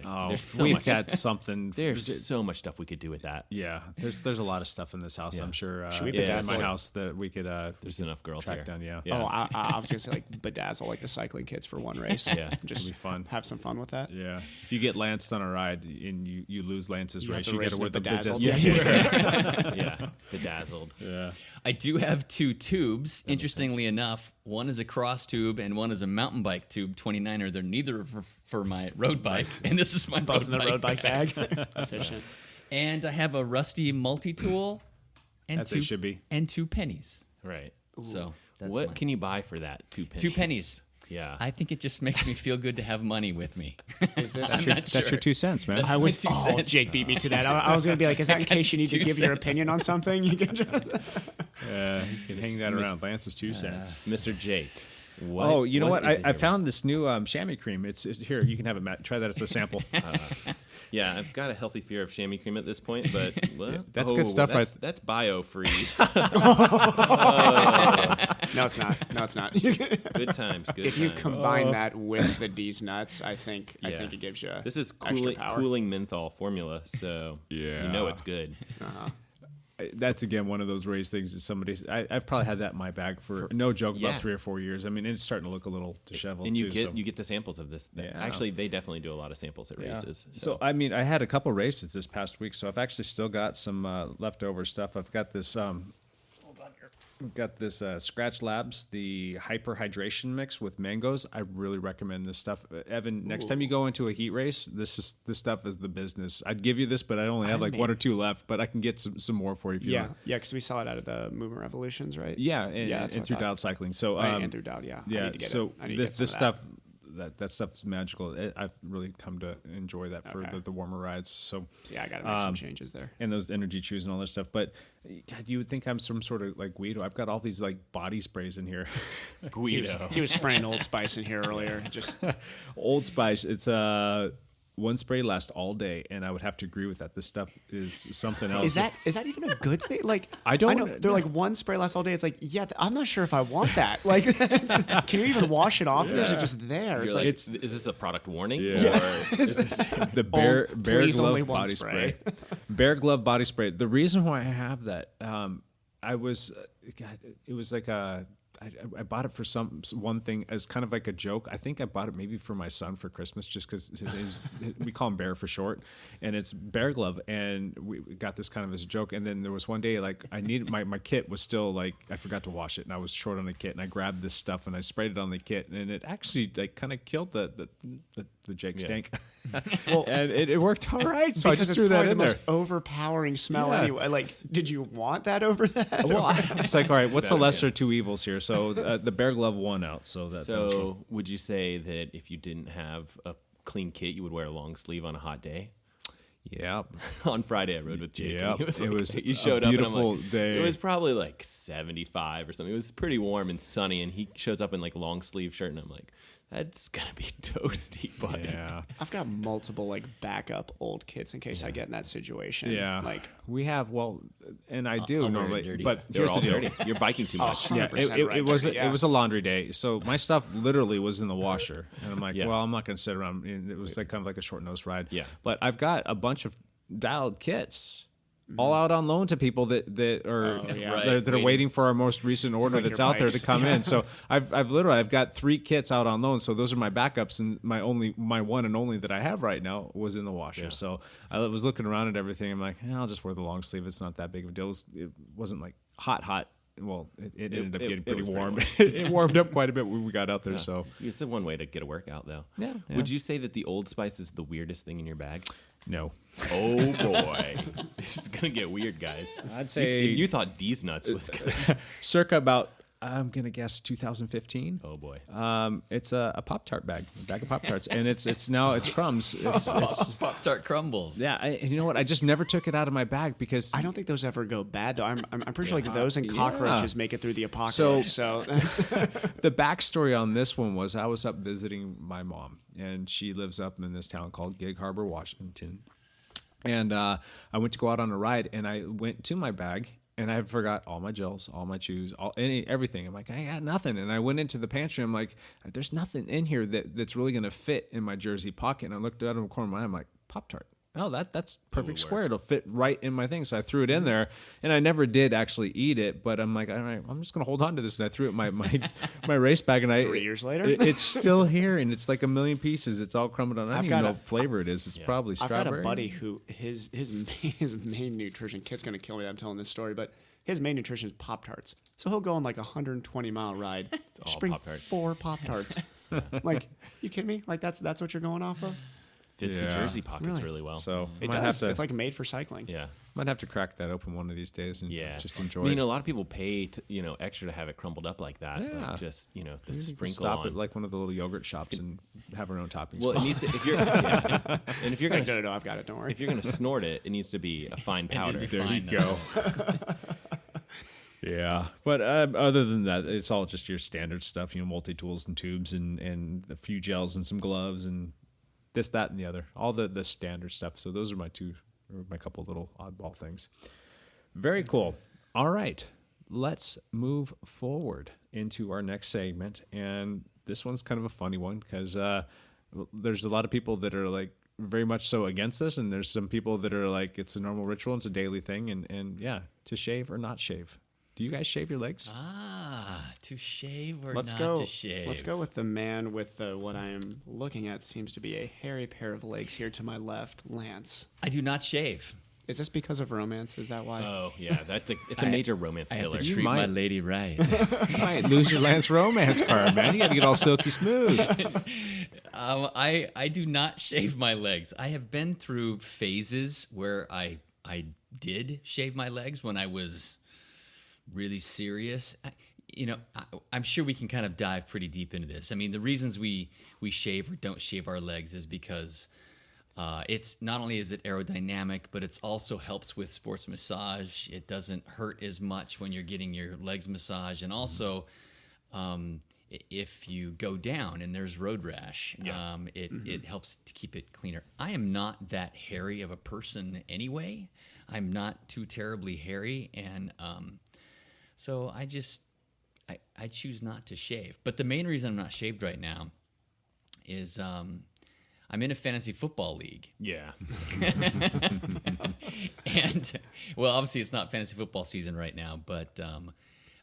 Speaker 5: Oh,
Speaker 6: There's so
Speaker 5: we've
Speaker 6: much-
Speaker 5: got something.
Speaker 6: There's so much stuff we could do with that.
Speaker 5: Yeah, there's a lot of stuff in this house. I'm sure.
Speaker 7: Should we
Speaker 5: in
Speaker 7: bedazzle
Speaker 5: my
Speaker 7: it?
Speaker 5: house that we could.
Speaker 6: There's enough girls
Speaker 5: track
Speaker 6: here.
Speaker 5: down. Yeah.
Speaker 7: Oh, I was gonna say like bedazzle like the cycling kits for one race.
Speaker 6: Yeah,
Speaker 7: just
Speaker 5: be fun.
Speaker 7: Have some fun with that.
Speaker 5: Yeah. If you get Lance on a ride and you lose Lance's
Speaker 7: You have
Speaker 5: race,
Speaker 7: to
Speaker 5: you
Speaker 7: race
Speaker 5: get to wear
Speaker 7: in
Speaker 5: the
Speaker 7: bedazzled.
Speaker 5: bedazzled.
Speaker 6: Yeah, bedazzled.
Speaker 5: Yeah.
Speaker 8: I do have two tubes. Interestingly enough, one is a cross tube and one is a mountain bike tube, 29er. They're neither for my road bike, and this is my
Speaker 7: Both
Speaker 8: road
Speaker 7: in the
Speaker 8: bike
Speaker 7: road bike bag. Efficient.
Speaker 8: And I have a rusty multi-tool and
Speaker 5: As they should be.
Speaker 8: and 2 pennies.
Speaker 6: Right.
Speaker 8: So that's
Speaker 6: What
Speaker 8: mine.
Speaker 6: can you buy for that? 2 pennies.
Speaker 8: 2 pennies.
Speaker 6: Yeah.
Speaker 8: I think it just makes me feel good to have money with me.
Speaker 7: Is this?
Speaker 8: I'm not sure.
Speaker 5: That's your 2 cents, man.
Speaker 8: That's
Speaker 7: I was.
Speaker 8: my 2
Speaker 7: Oh,
Speaker 8: cents.
Speaker 7: Jake beat me to that. I was gonna be like, is that in case you need to
Speaker 8: 2
Speaker 7: give your
Speaker 8: cents.
Speaker 7: opinion on something? You can just.
Speaker 5: You can hang that around. Lance's 2 cents.
Speaker 6: Mr. Jake. What,
Speaker 5: Oh, you know what?
Speaker 6: is in
Speaker 5: I
Speaker 6: your
Speaker 5: found this new chamois cream. It's here. You can have it, Matt. Try that as a sample.
Speaker 6: Yeah, I've got a healthy fear of chamois cream at this point, but well,
Speaker 5: That's good stuff.
Speaker 6: That's biofreeze.
Speaker 7: No, it's not. No, it's not.
Speaker 6: Good times. Good
Speaker 7: If you
Speaker 6: times.
Speaker 7: combine that with the D's nuts, I think
Speaker 6: Yeah.
Speaker 7: it gives you.
Speaker 6: This is
Speaker 7: extra power.
Speaker 6: cooling menthol formula, so
Speaker 5: Yeah.
Speaker 6: you know it's good.
Speaker 5: That's again one of those race things. That I've probably had that in my bag for no joke
Speaker 6: Yeah.
Speaker 5: about 3 or 4 years. I mean, it's starting to look a little disheveled.
Speaker 6: And you
Speaker 5: too,
Speaker 6: get the samples of this.
Speaker 5: Yeah.
Speaker 6: Actually, they definitely do a lot of samples at races.
Speaker 5: So I mean, I had a couple races this past week, so I've actually still got some leftover stuff. I've got this. We've got this Scratch Labs, the Hyper Hydration Mix with mangoes. I really recommend this stuff. Evan, next time you go into a heat race, this stuff is the business. I'd give you this, but I only have like 1 or 2 left. But I can get some more for you if you
Speaker 7: Yeah,
Speaker 5: want.
Speaker 7: yeah, because we saw it out of the Movement Revolutions, right?
Speaker 5: Yeah,
Speaker 7: that's
Speaker 5: and
Speaker 7: what I
Speaker 5: through
Speaker 7: thought.
Speaker 5: dialed cycling. So
Speaker 7: And through Dowd, yeah. I
Speaker 5: yeah.
Speaker 7: need to get
Speaker 5: So
Speaker 7: it. I need to
Speaker 5: this
Speaker 7: get some of
Speaker 5: stuff. That stuff is magical. I've really come to enjoy that for
Speaker 7: Okay.
Speaker 5: the warmer rides. So
Speaker 7: Yeah, I got to make some changes there.
Speaker 5: and those energy chews and all that stuff. But God, you would think I'm some sort of like Guido. I've got all these like body sprays in here. Guido,
Speaker 7: He was spraying Old Spice in here earlier. Just
Speaker 5: Old Spice. It's one spray lasts all day, and I would have to agree with that. This stuff is something else.
Speaker 7: is that even a good thing? Like
Speaker 5: I don't-
Speaker 7: know they're like one spray lasts all day. It's like I'm not sure if I want that. Like, can you even wash it off? Or is it just there?
Speaker 6: You're
Speaker 7: It's
Speaker 6: like,
Speaker 7: like
Speaker 6: is this a product warning?
Speaker 5: Yeah.
Speaker 6: Or is this,
Speaker 5: the Bear
Speaker 7: please only
Speaker 5: Glove
Speaker 7: one
Speaker 5: body
Speaker 7: spray.
Speaker 5: spray. Bear Glove body spray. The reason why I have that, I was, God, it was like I bought it for one thing as kind of like a joke. I think I bought it maybe for my son for Christmas, just because his name's we call him Bear for short, and it's Bear Glove, and we got this kind of as a joke. And then there was one day like I needed my kit was still like I forgot to wash it, and I was short on the kit, and I grabbed this stuff and I sprayed it on the kit, and it actually like kind of killed the Jake stank. Well, and it worked all right, so I
Speaker 7: because
Speaker 5: just
Speaker 7: it's
Speaker 5: threw that
Speaker 7: probably
Speaker 5: in
Speaker 7: the
Speaker 5: there.
Speaker 7: most overpowering smell
Speaker 5: Yeah.
Speaker 7: anyway. Like, did you want that over that?
Speaker 5: Well, I was like, all right, what's the lesser of 2 evils here? So the Bear Glove won out. So that was fun.
Speaker 6: so would you say that if you didn't have a clean kit, you would wear a long sleeve on a hot day?
Speaker 5: Yeah.
Speaker 6: On Friday, I rode with Jake.
Speaker 5: Yep.
Speaker 6: and
Speaker 5: It was
Speaker 6: he
Speaker 5: a
Speaker 6: showed up, and I'm
Speaker 5: beautiful
Speaker 6: like,
Speaker 5: day.
Speaker 6: It was probably like 75 or something. It was pretty warm and sunny, and he shows up in like long sleeve shirt, and I'm like, that's gonna be toasty, buddy.
Speaker 5: Yeah.
Speaker 7: I've got multiple like backup old kits in case I get in that situation.
Speaker 5: Yeah.
Speaker 7: Like,
Speaker 5: we have, and I do
Speaker 8: I'll wear it
Speaker 5: normally,
Speaker 8: dirty.
Speaker 5: but
Speaker 6: They're
Speaker 5: here's
Speaker 6: all
Speaker 5: the deal.
Speaker 6: dirty. You're biking too much.
Speaker 5: Yeah,
Speaker 7: 100% right
Speaker 5: it was
Speaker 7: dirty, yeah.
Speaker 5: it was a laundry day, so my stuff literally was in the washer, and I'm like,
Speaker 6: Yeah.
Speaker 5: well, I'm not going to sit around. And it was like kind of like a short nose ride.
Speaker 6: Yeah.
Speaker 5: but I've got a bunch of dialed kits. All out on loan to people that are
Speaker 7: yeah.
Speaker 5: that are waiting for our most recent order
Speaker 7: like
Speaker 5: that's
Speaker 7: your
Speaker 5: out there to
Speaker 7: bikes.
Speaker 5: come in. So I've got 3 kits out on loan. So those are my backups, and my one and only that I have right now was in the washer. So I was looking around at everything. I'm like, I'll just wear the long sleeve. It's not that big of a deal. It wasn't like hot. Well, it ended up getting pretty
Speaker 6: was
Speaker 5: warm. It warmed up quite a bit when we got out there. So
Speaker 6: It's the one way to get a workout, though.
Speaker 5: Yeah.
Speaker 6: Would you say that the Old Spice is the weirdest thing in your bag?
Speaker 5: no.
Speaker 6: Oh boy, this is gonna get weird, guys.
Speaker 5: I'd say
Speaker 6: you thought D's nuts was good.
Speaker 5: circa about I'm gonna guess 2015.
Speaker 6: Oh boy.
Speaker 5: It's a Pop-Tart bag, a bag of Pop-Tarts, and it's now crumbs. It's
Speaker 8: Pop-Tart crumbles.
Speaker 5: yeah. And you know what? I just never took it out of my bag because
Speaker 7: I don't think those ever go bad though. I'm pretty sure like those and cockroaches make it through the apocalypse. So that's
Speaker 5: the backstory on this one was I was up visiting my mom, and she lives up in this town called Gig Harbor, Washington. And I went to go out on a ride, and I went to my bag, and I forgot all my gels, all my chews, everything. I'm like, I got nothing. And I went into the pantry. I'm like, there's nothing in here that's really going to fit in my jersey pocket. And I looked out of the corner of my eye. I'm like, Pop-Tart. Oh, that's perfect square. It'll fit right in my thing. So I threw it in there, and I never did actually eat it. But I'm like, all right, I'm just gonna hold on to this, and I threw it in my race bag. And
Speaker 7: 3 years later,
Speaker 5: it's still here, and it's like a million pieces. It's all crumbled on. I don't even know what flavor it is. It's probably strawberry.
Speaker 7: I've got a buddy who his main nutrition. Kit's gonna kill me that I'm telling this story, but his main nutrition is Pop-Tarts. So he'll go on like a 120-mile ride. Just bring
Speaker 6: Pop-Tart.
Speaker 7: 4 Pop-Tarts. Like, you kidding me? Like that's what you're going off of?
Speaker 6: Fits the jersey pockets really well.
Speaker 5: So
Speaker 7: It
Speaker 5: might
Speaker 7: does.
Speaker 5: have to.
Speaker 7: It's like made for cycling.
Speaker 6: Yeah.
Speaker 5: Might have to crack that open one of these days and just enjoy
Speaker 6: I mean,
Speaker 5: it.
Speaker 6: a lot of people pay extra to have it crumbled up like that.
Speaker 5: Yeah.
Speaker 6: Like just the
Speaker 5: You can
Speaker 6: sprinkle
Speaker 5: stop
Speaker 6: on.
Speaker 5: at like one of the little yogurt shops and have our own toppings.
Speaker 6: Well, it needs to, if you're and if you're gonna
Speaker 7: No, I've got it. Don't worry.
Speaker 6: if you're gonna snort it, it needs to be a fine powder.
Speaker 8: needs to be
Speaker 5: there
Speaker 8: fine,
Speaker 5: you go. Yeah, but other than that, it's all just your standard stuff. Multi-tools and tubes and a few gels and some gloves and this, that, and the other. All the standard stuff. So those are my couple little oddball things. Very cool. All right, let's move forward into our next segment. And this one's kind of a funny one because there's a lot of people that are like very much so against this, and there's some people that are like it's a normal ritual, and it's a daily thing, and yeah, to shave or not shave. Do you guys shave your legs?
Speaker 8: To shave or
Speaker 7: Let's
Speaker 8: not
Speaker 7: go.
Speaker 8: to shave?
Speaker 7: Let's go with the man with what I am looking at seems to be a hairy pair of legs here to my left, Lance.
Speaker 8: I do not shave.
Speaker 7: Is this because of romance? Is that why?
Speaker 6: Oh yeah, it's a major romance
Speaker 8: I have
Speaker 6: killer.
Speaker 8: to treat my lady right.
Speaker 5: You might lose your Lance Romance card, man. You got to get all silky smooth.
Speaker 8: I do not shave my legs. I have been through phases where I did shave my legs when I was really serious. I'm sure we can kind of dive pretty deep into this. I mean, the reasons we shave or don't shave our legs is because it's not only is it aerodynamic, but it's also helps with sports massage. It doesn't hurt as much when you're getting your legs massaged, and also if you go down and there's road rash, it helps to keep it cleaner. I am not that hairy of a person anyway. I'm not too terribly hairy, and so I choose not to shave. But the main reason I'm not shaved right now is I'm in a fantasy football league.
Speaker 6: Yeah.
Speaker 8: And, well, obviously it's not fantasy football season right now, but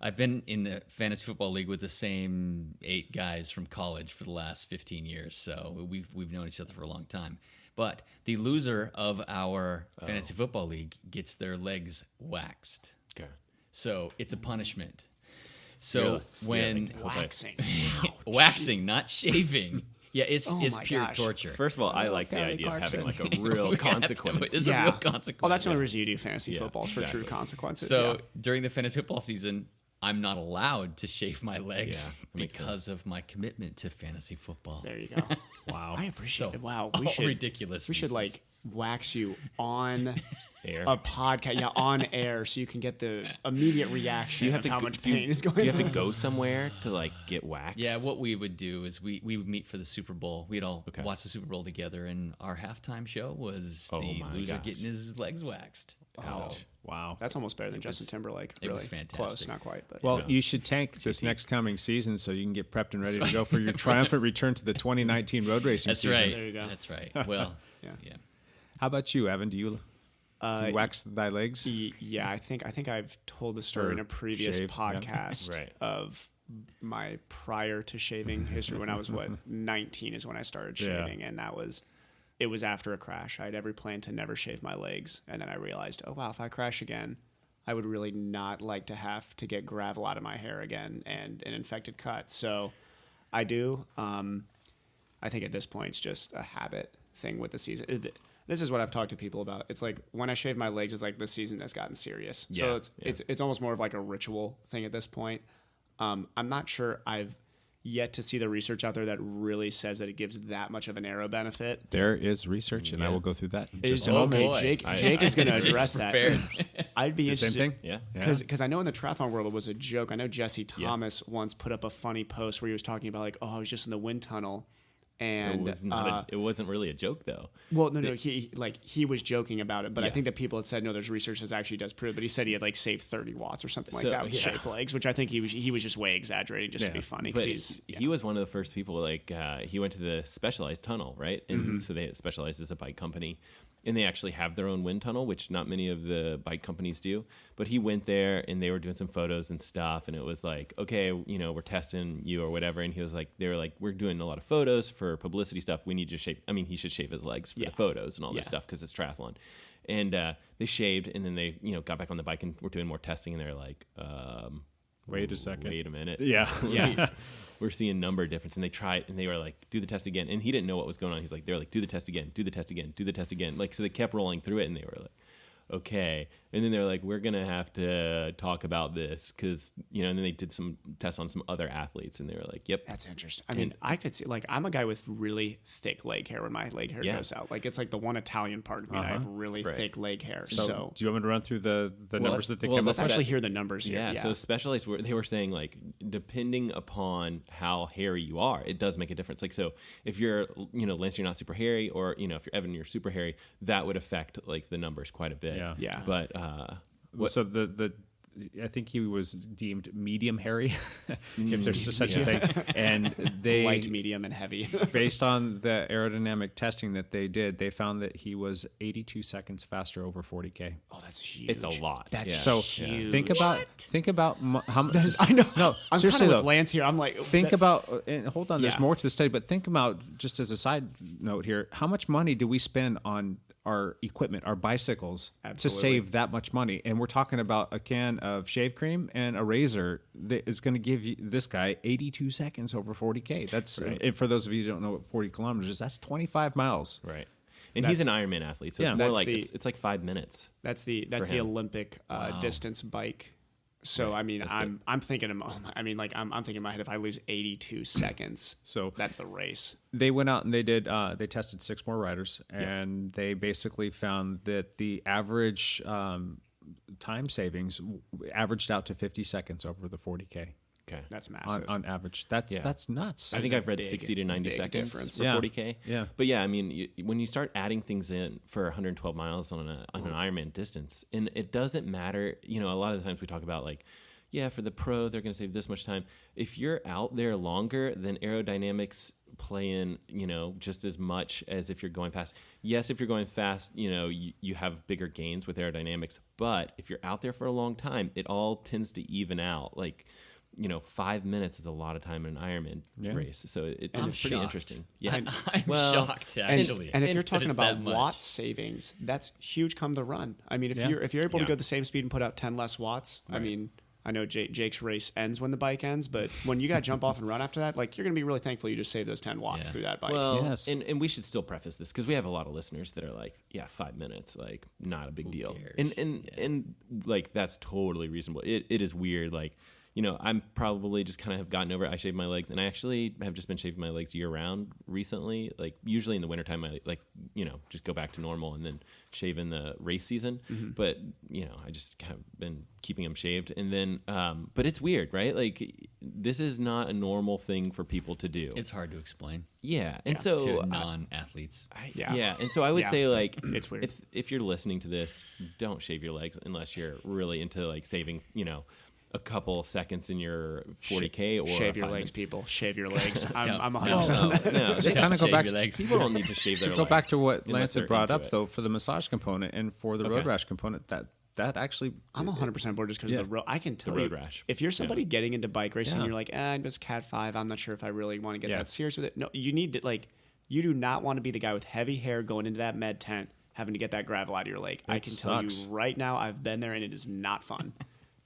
Speaker 8: I've been in the fantasy football league with the same 8 guys from college for the last 15 years. So we've known each other for a long time. But the loser of our fantasy football league gets their legs waxed.
Speaker 6: Okay.
Speaker 8: So it's a punishment. So when
Speaker 7: waxing,
Speaker 8: waxing, not shaving. Yeah, it's pure
Speaker 7: gosh.
Speaker 8: torture.
Speaker 6: First of all, I like the idea of having like a real consequence.
Speaker 8: It's a real consequence.
Speaker 7: Oh, that's the only reason you do fantasy footballs for true consequences.
Speaker 8: So during the fantasy football season, I'm not allowed to shave my legs because of my commitment to fantasy football.
Speaker 7: There you go.
Speaker 5: Wow.
Speaker 7: I appreciate it. Wow.
Speaker 8: All ridiculous
Speaker 7: We should
Speaker 8: reasons.
Speaker 7: like wax you on
Speaker 6: Air.
Speaker 7: a podcast, on air, so you can get the immediate reaction of how much pain is going on.
Speaker 6: Do you have to go somewhere to like get waxed?
Speaker 8: Yeah, what we would do is we would meet for the Super Bowl. We'd all watch the Super Bowl together, and our halftime show was the loser getting his legs waxed.
Speaker 5: Ouch.
Speaker 8: So
Speaker 5: Wow.
Speaker 7: That's almost better than Justin Timberlake.
Speaker 8: it
Speaker 7: Really.
Speaker 8: was fantastic.
Speaker 7: Close, not quite. But
Speaker 5: Well, you should tank this next coming season so you can get prepped and ready to go for your triumphant return to the 2019 road racing
Speaker 8: That's
Speaker 5: season.
Speaker 8: right.
Speaker 7: There you go.
Speaker 8: That's right. Well, yeah.
Speaker 5: How about you, Evan? Do you wax thy legs?
Speaker 7: Yeah, I think I've told the story
Speaker 5: Or
Speaker 7: in a previous
Speaker 5: shave, yeah.
Speaker 7: podcast
Speaker 6: Right.
Speaker 7: of my prior to shaving history. When I was 19 is when I started shaving, and it was after a crash. I had every plan to never shave my legs, and then I realized, oh wow, if I crash again, I would really not like to have to get gravel out of my hair again and an infected cut. So I do. I think at this point it's just a habit thing with the season. This is what I've talked to people about. It's like when I shave my legs, it's like the season has gotten serious. So it's almost more of like a ritual thing at this point. I'm not sure I've yet to see the research out there that really says that it gives that much of an aero benefit.
Speaker 5: There is research, and I will go through that in just a
Speaker 7: Oh,
Speaker 5: moment.
Speaker 7: boy. Jake is going to address that. I'd be
Speaker 5: The
Speaker 7: interested.
Speaker 5: same thing? Yeah.
Speaker 7: Because I know in the triathlon world it was a joke. I know Jesse Thomas once put up a funny post where he was talking about like, I was just in the wind tunnel. And
Speaker 6: it wasn't really a joke though.
Speaker 7: Well, no, he was joking about it, but I think that people had said no, there's research that actually does prove. But he said he had like saved 30 watts or something like that with shaped legs, which I think he was just way exaggerating just to be funny.
Speaker 6: But he was one of the first people. Like he went to the Specialized tunnel, right? And so they Specialized is a bike company, and they actually have their own wind tunnel, which not many of the bike companies do. But he went there, and they were doing some photos and stuff, and it was like, okay, we're testing you or whatever. And he was like, they were like, we're doing a lot of photos for publicity stuff. We need you to shave. I mean, he should shave his legs for the photos and all this stuff because it's triathlon. And they shaved, and then they got back on the bike and were doing more testing, and they're like,
Speaker 5: wait a second.
Speaker 6: Wait a minute.
Speaker 5: Yeah.
Speaker 6: We're seeing number difference. And they tried, and they were like, do the test again. And he didn't know what was going on. They're like, do the test again, do the test again, do the test again. Like, so they kept rolling through it, and they were like, okay. And then they're like, we're going to have to talk about this because, and then they did some tests on some other athletes, and they were like, yep.
Speaker 7: That's interesting. I mean, I could see, like, I'm a guy with really thick leg hair when my leg hair goes out. Like, it's like the one Italian part of me. I have really thick leg hair. So
Speaker 5: do you want me to run through the numbers that they came up
Speaker 7: let's
Speaker 5: with?
Speaker 7: actually hear the numbers here.
Speaker 6: Yeah, so Specialized, they were saying, like, depending upon how hairy you are, it does make a difference. Like, so if you're, Lance, you're not super hairy, or, if you're Evan, you're super hairy, that would affect, like, the numbers quite a bit.
Speaker 5: Yeah.
Speaker 6: But,
Speaker 5: so I think he was deemed medium hairy, if there's such a thing. And they
Speaker 7: light, medium, and heavy.
Speaker 5: based on the aerodynamic testing that they did, they found that he was 82 seconds faster over 40K.
Speaker 7: Oh, that's huge.
Speaker 6: it's a lot.
Speaker 7: That's
Speaker 5: So
Speaker 7: huge.
Speaker 5: think about how much.
Speaker 7: I know.
Speaker 5: No,
Speaker 7: I'm
Speaker 5: seriously
Speaker 7: kind of
Speaker 5: though.
Speaker 7: with Lance here. I'm like,
Speaker 5: Think about, and hold on, there's
Speaker 7: Yeah.
Speaker 5: more to the study, but think about, just as a side note here, how much money do we spend on our equipment, our bicycles, to
Speaker 7: Absolutely.
Speaker 5: save that much money? And we're talking about a can of shave cream and a razor that is going to give you, this guy 82 seconds over 40K. That's, and for those of you who don't know what 40 kilometers is, that's 25 miles.
Speaker 6: Right. And he's an Ironman athlete, so it's more
Speaker 7: That's
Speaker 6: like,
Speaker 7: the-
Speaker 6: it's like 5 minutes.
Speaker 7: That's the
Speaker 6: him.
Speaker 7: Olympic distance bike. So I mean, I'm thinking I'm thinking in my head, if I lose 82 seconds,
Speaker 5: So
Speaker 7: that's the race.
Speaker 5: they went out and they tested 6 more riders, and they basically found that the average time savings averaged out to 50 seconds over the 40K.
Speaker 6: Okay.
Speaker 7: That's massive.
Speaker 5: On average. That's nuts.
Speaker 6: I think I've read
Speaker 7: big,
Speaker 6: 60 to 90
Speaker 7: big
Speaker 6: seconds
Speaker 7: difference.
Speaker 6: for
Speaker 5: Yeah.
Speaker 6: 40K.
Speaker 5: Yeah.
Speaker 6: But yeah, I mean, when you start adding things in for 112 miles on an Ironman distance, and it doesn't matter, a lot of the times we talk about like, yeah, for the pro, they're going to save this much time. If you're out there longer, then aerodynamics play in, just as much as if you're going fast. Yes, if you're going fast, you have bigger gains with aerodynamics. But if you're out there for a long time, it all tends to even out. Like, 5 minutes is a lot of time in an Ironman race. So it's pretty
Speaker 8: shocked.
Speaker 6: interesting. Yeah.
Speaker 8: I'm shocked, actually.
Speaker 7: And if you're
Speaker 8: that
Speaker 7: talking
Speaker 8: it's
Speaker 7: about
Speaker 8: that much.
Speaker 7: watts savings, that's huge come the run. I mean, if
Speaker 5: Yeah.
Speaker 7: you're able to go the same speed and put out 10 less watts, I mean, I know Jake's race ends when the bike ends, but when you got to jump off and run after that, like, you're going to be really thankful you just saved those 10 watts through that bike.
Speaker 6: Well,
Speaker 5: Yes.
Speaker 6: and we should still preface this because we have a lot of listeners that are like, yeah, 5 minutes, like, not a big deal.
Speaker 8: cares?
Speaker 6: And like, that's totally reasonable. It is weird. Like, I'm probably just kind of have gotten over it. I shave my legs, and I actually have just been shaving my legs year round recently. Like, usually in the wintertime, I just go back to normal and then shave in the race season. But, I just have been keeping them shaved. And then, but it's weird, right? Like, this is not a normal thing for people to do.
Speaker 8: It's hard to explain
Speaker 6: Yeah. And so
Speaker 8: to non-athletes.
Speaker 6: yeah. And so I would say, like,
Speaker 7: It's weird.
Speaker 6: if you're listening to this, don't shave your legs unless you're really into like saving, a couple seconds in your 40K or
Speaker 7: Shave your
Speaker 6: 5
Speaker 7: legs,
Speaker 6: minutes.
Speaker 7: people. Shave your legs. I'm
Speaker 8: No,
Speaker 7: 100% on that.
Speaker 6: No,
Speaker 5: They kind of go
Speaker 8: Shave
Speaker 5: back
Speaker 8: your
Speaker 5: to
Speaker 8: legs.
Speaker 6: people don't need to shave their
Speaker 5: to
Speaker 6: legs.
Speaker 5: go back to what
Speaker 6: unless
Speaker 5: Lance
Speaker 6: they're
Speaker 5: had brought
Speaker 6: into
Speaker 5: up
Speaker 6: it.
Speaker 5: though, for the massage component and for the road
Speaker 6: Okay.
Speaker 5: rash component, that actually
Speaker 7: I'm 100% board just because of the road. I can tell
Speaker 6: road
Speaker 7: you,
Speaker 6: rash.
Speaker 7: if you're somebody getting into bike racing,
Speaker 5: Yeah.
Speaker 7: you're like, I'm just Cat 5. I'm not sure if I really want to get
Speaker 5: Yeah.
Speaker 7: that serious with it. No, you need to, like, you do not want to be the guy with heavy hair going into that med tent, having to get that gravel out of your leg. I can tell
Speaker 5: sucks.
Speaker 7: you right now, I've been there and it is not fun.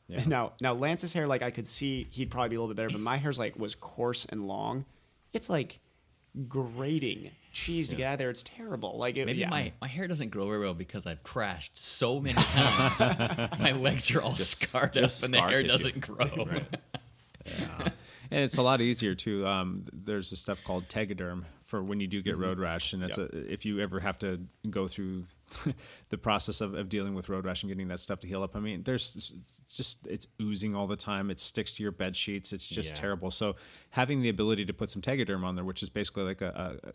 Speaker 7: Now Lance's hair, like, I could see he'd probably be a little bit better, but my hair's like was coarse and long. It's like grating cheese to get out of there. It's terrible. Like,
Speaker 8: Maybe my hair doesn't grow very well because I've crashed so many times. My legs are all scarred up
Speaker 6: just
Speaker 8: and the
Speaker 6: scar
Speaker 8: hair
Speaker 6: tissue.
Speaker 8: doesn't grow.
Speaker 5: And it's a lot easier too. There's this stuff called Tegaderm for when you do get road rash, and it's if you ever have to go through the process of dealing with road rash and getting that stuff to heal up. I mean, there's just it's oozing all the time. It sticks to your bed sheets. It's just terrible. So having the ability to put some Tegaderm on there, which is basically like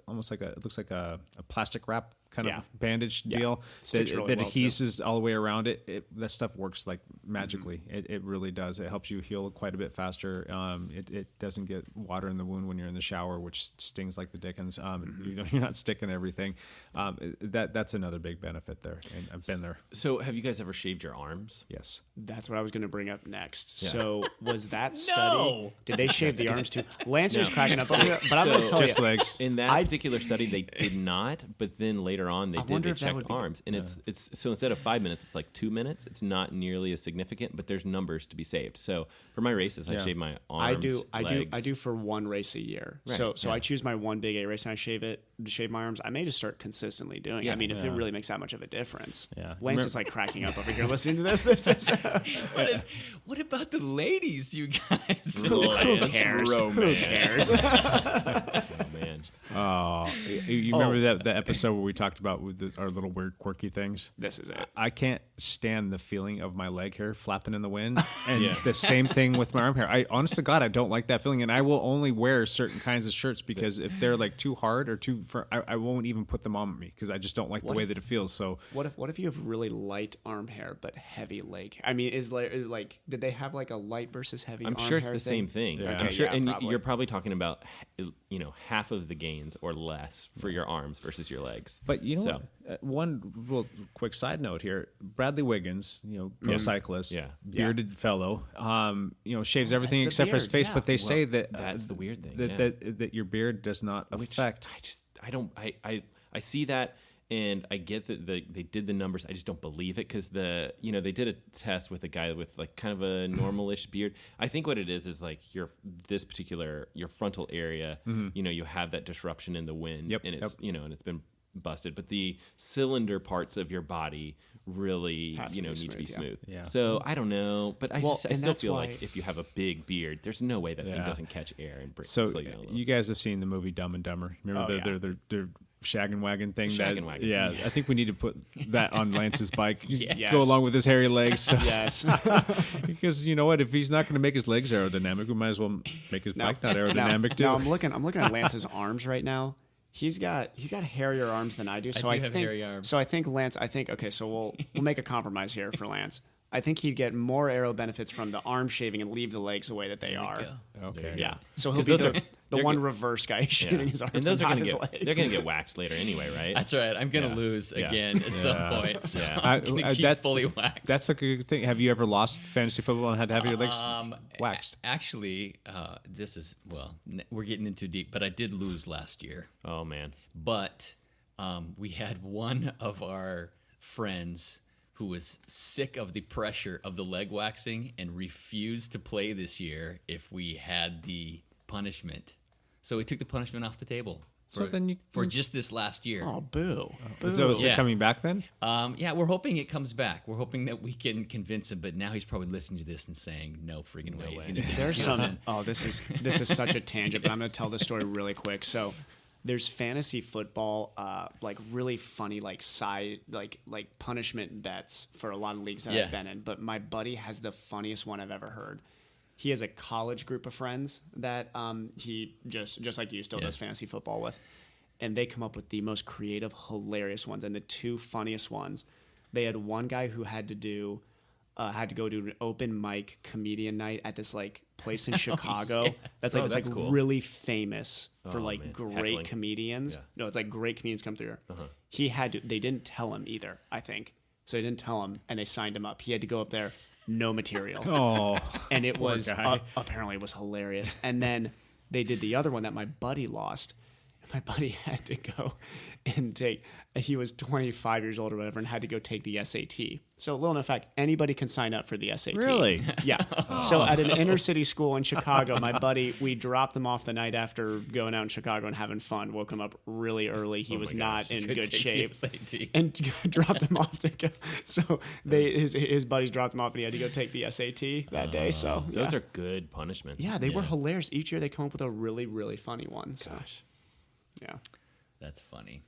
Speaker 5: almost like it looks like a plastic wrap kind of bandage deal that adheses all the way around it. That stuff works like magically. It really does. It helps you heal quite a bit faster. It doesn't get water in the wound when you're in the shower, which stings like the dickens. You're not sticking everything. That's another big benefit there, and I've been there.
Speaker 6: So have you guys ever shaved your arms?
Speaker 5: Yes.
Speaker 7: That's what I was going to bring up next. So was that study? Did they shave the arms too? Lance is cracking up over it, but I'm going to tell
Speaker 5: just
Speaker 7: you.
Speaker 5: legs.
Speaker 6: In that particular study, they did not, but then later on they did. They checked arms, and it's so instead of 5 minutes, it's like 2 minutes. It's not nearly as significant, but there's numbers to be saved. So for my races, I shave my arms.
Speaker 7: I do for one race a year.
Speaker 6: Right.
Speaker 7: So I choose my one big A race and I shave my arms. I may just start consistently doing it. I mean, if it really makes that much of a difference.
Speaker 5: Yeah.
Speaker 7: Lance is like cracking up over here listening to this. This is
Speaker 8: What about the ladies, you guys?
Speaker 7: Who cares? Who cares?
Speaker 6: Oh man.
Speaker 5: Oh, you remember that episode where we talked about with our little weird quirky things?
Speaker 7: This is it.
Speaker 5: I can't stand the feeling of my leg hair flapping in the wind, and the same thing with my arm hair. Honest to God, I don't like that feeling, and I will only wear certain kinds of shirts because if they're like too hard or too firm, I won't even put them on me because I just don't like the way that it feels. So
Speaker 7: what if you have really light arm hair but heavy leg? I mean, is like did they have like a light versus heavy?
Speaker 6: I'm
Speaker 7: arm
Speaker 6: sure
Speaker 7: hair
Speaker 6: it's the
Speaker 7: thing?
Speaker 6: same thing.
Speaker 5: Yeah.
Speaker 6: I'm sure, and
Speaker 7: probably.
Speaker 6: you're probably talking about half of the gains or less for your arms versus your legs.
Speaker 5: But you know what? One real quick side note here: Bradley Wiggins, pro cyclist, bearded fellow, shaves everything except for his face. But they say that
Speaker 6: that's the weird thing
Speaker 5: that your beard does not affect.
Speaker 6: I see that. And I get that they did the numbers. I just don't believe it because they did a test with a guy with like kind of a normalish beard. I think what it is like your frontal area. You have that disruption in the wind, and it's and it's been busted. But the cylinder parts of your body really need to be smooth. Yeah. So I don't know, but I still feel like if you have a big beard, there's no way that thing doesn't catch air and break.
Speaker 5: So you guys have seen the movie Dumb and Dumber? Remember their shag and wagon thing?
Speaker 6: Yeah,
Speaker 5: I think we need to put that on Lance's bike. Go along with his hairy legs. So.
Speaker 7: Yes.
Speaker 5: Because you know what? If he's not going to make his legs aerodynamic, we might as well make his bike not aerodynamic too.
Speaker 7: Now I'm looking at Lance's arms right now. He's got hairier arms than I do. So I
Speaker 8: have
Speaker 7: think
Speaker 8: hairy arms.
Speaker 7: So I think Lance. Okay. So we'll make a compromise here for Lance. I think he'd get more aero benefits from the arm shaving and leave the legs the way that they are.
Speaker 5: Okay.
Speaker 7: Yeah. So he'll be the one reverse guy shaving his arms
Speaker 6: and those are
Speaker 7: going
Speaker 6: to
Speaker 7: to
Speaker 6: get they're going to get waxed later anyway, right?
Speaker 8: That's right. I'm going to lose again at some point. So I'm going to keep fully waxed.
Speaker 5: That's a good thing. Have you ever lost fantasy football and had to have your legs waxed?
Speaker 8: Actually, this is we're getting in too deep, but I did lose last year.
Speaker 6: Oh man!
Speaker 8: But we had one of our friends who was sick of the pressure of the leg waxing and refused to play this year if we had the punishment. So we took the punishment off the table for just this last year.
Speaker 7: Oh, boo.
Speaker 5: So is it coming back then?
Speaker 8: We're hoping it comes back. We're hoping that we can convince him, but now he's probably listening to this and saying, no friggin' way. He's gonna do this.
Speaker 7: This is such a tangent, but I'm going to tell this story really quick. So there's fantasy football, like really funny, like side, like punishment bets for a lot of leagues that I've been in. But my buddy has the funniest one I've ever heard. He has a college group of friends that he just like you still does fantasy football with, and they come up with the most creative, hilarious ones. And the two funniest ones, they had one guy who had to go to an open mic comedian night at this like place in Chicago. That's cool. Really famous for great
Speaker 6: Heckling.
Speaker 7: comedians. Yeah. No, it's like great comedians come through. He had to. They didn't tell him either, I think. So they didn't tell him, and they signed him up. He had to go up there, no material.
Speaker 5: Oh,
Speaker 7: and it was apparently it was hilarious. And then they did the other one that my buddy lost. My buddy had to go and he was 25 years old or whatever and had to go take the SAT. So little known fact, anybody can sign up for the SAT.
Speaker 5: Really?
Speaker 7: Yeah. So at an inner city school in Chicago, my buddy, we dropped him off the night after going out in Chicago and having fun, woke him up really early. He was not in good shape. And dropped him off to go. So his buddies dropped him off and he had to go take the SAT that day. So
Speaker 6: those are good punishments.
Speaker 7: Yeah, they were hilarious. Each year they come up with a really, really funny one. So.
Speaker 6: Gosh.
Speaker 7: Yeah.
Speaker 8: That's funny.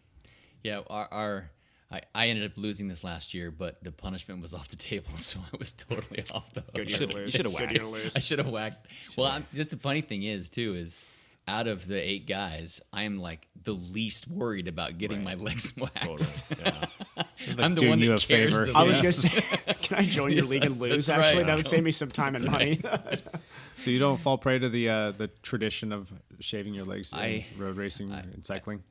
Speaker 8: Yeah, I ended up losing this last year, but the punishment was off the table, so I was totally off the hook.
Speaker 6: You should have waxed.
Speaker 8: I should have waxed. Well, that's the funny thing is out of the 8 guys, I am like the least worried about getting my legs waxed.
Speaker 6: Totally. Yeah.
Speaker 8: I'm the one that cares.
Speaker 5: favor.
Speaker 8: The
Speaker 7: I was
Speaker 8: least.
Speaker 7: going to say, can I join your league and lose?
Speaker 8: that's
Speaker 7: Actually,
Speaker 8: right.
Speaker 7: that would save me some time and money.
Speaker 5: So you don't fall prey to the tradition of shaving your legs in road racing and cycling?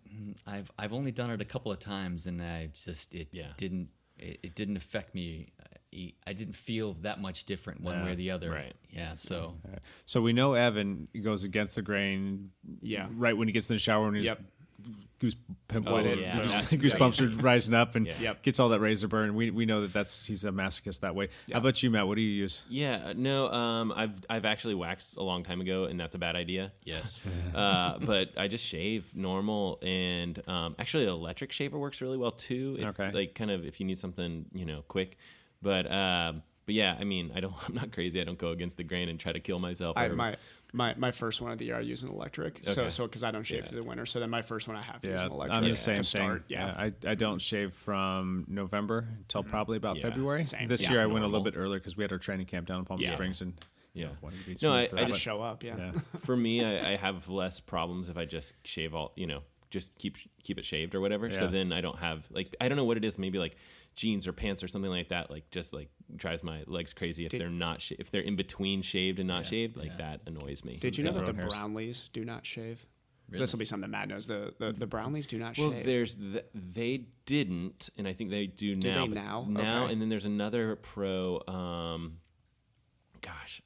Speaker 8: I've only done it a couple of times, and it didn't affect me. I didn't feel that much different one way or the other.
Speaker 6: Right.
Speaker 8: Yeah. So.
Speaker 5: So we know Evan goes against the grain.
Speaker 7: Yeah.
Speaker 5: Right when he gets in the shower and he's
Speaker 6: That's
Speaker 5: goosebumps are rising up and
Speaker 7: Yep.
Speaker 5: gets all that razor burn. We know he's a masochist that way. How about you, Matt? What do you use?
Speaker 6: Yeah, no, I've actually waxed a long time ago, and that's a bad idea.
Speaker 8: Yes.
Speaker 6: But I just shave normal, and actually, an electric shaver works really well too. Like kind of if you need something, quick. But yeah, I mean, I'm not crazy. I don't go against the grain and try to kill myself.
Speaker 7: My first one of the year I use an electric.
Speaker 6: Okay.
Speaker 7: So because I don't shave through the winter, so then my first one I have to use an electric.
Speaker 5: I'm the same
Speaker 7: to
Speaker 5: thing.
Speaker 7: start. Yeah.
Speaker 5: I don't shave from November until probably about February.
Speaker 7: Same.
Speaker 5: This
Speaker 7: Yeah.
Speaker 5: year I went a
Speaker 6: Normal.
Speaker 5: little bit earlier because we had our training camp down in Palm Springs and wanted to be
Speaker 6: No,
Speaker 5: smooth
Speaker 6: I
Speaker 5: for
Speaker 6: just
Speaker 5: that.
Speaker 7: Just show up. Yeah.
Speaker 6: For me, I have less problems if I just shave all, just keep it shaved or whatever. So
Speaker 5: Yeah.
Speaker 6: then I don't have I don't know what it is. Maybe like jeans or pants or something like that. Just drives my legs crazy if they're not if they're in between shaved and not shaved. That annoys me.
Speaker 7: Did you know that the
Speaker 5: Everyone hears.
Speaker 7: Brownlees do not shave?
Speaker 8: Really?
Speaker 7: This will be something Matt knows. The Brownlees do not
Speaker 6: Well,
Speaker 7: shave.
Speaker 6: there's they didn't, and I think they do now.
Speaker 7: they
Speaker 6: but
Speaker 7: now?
Speaker 6: Now,
Speaker 7: Okay.
Speaker 6: and then there's another pro.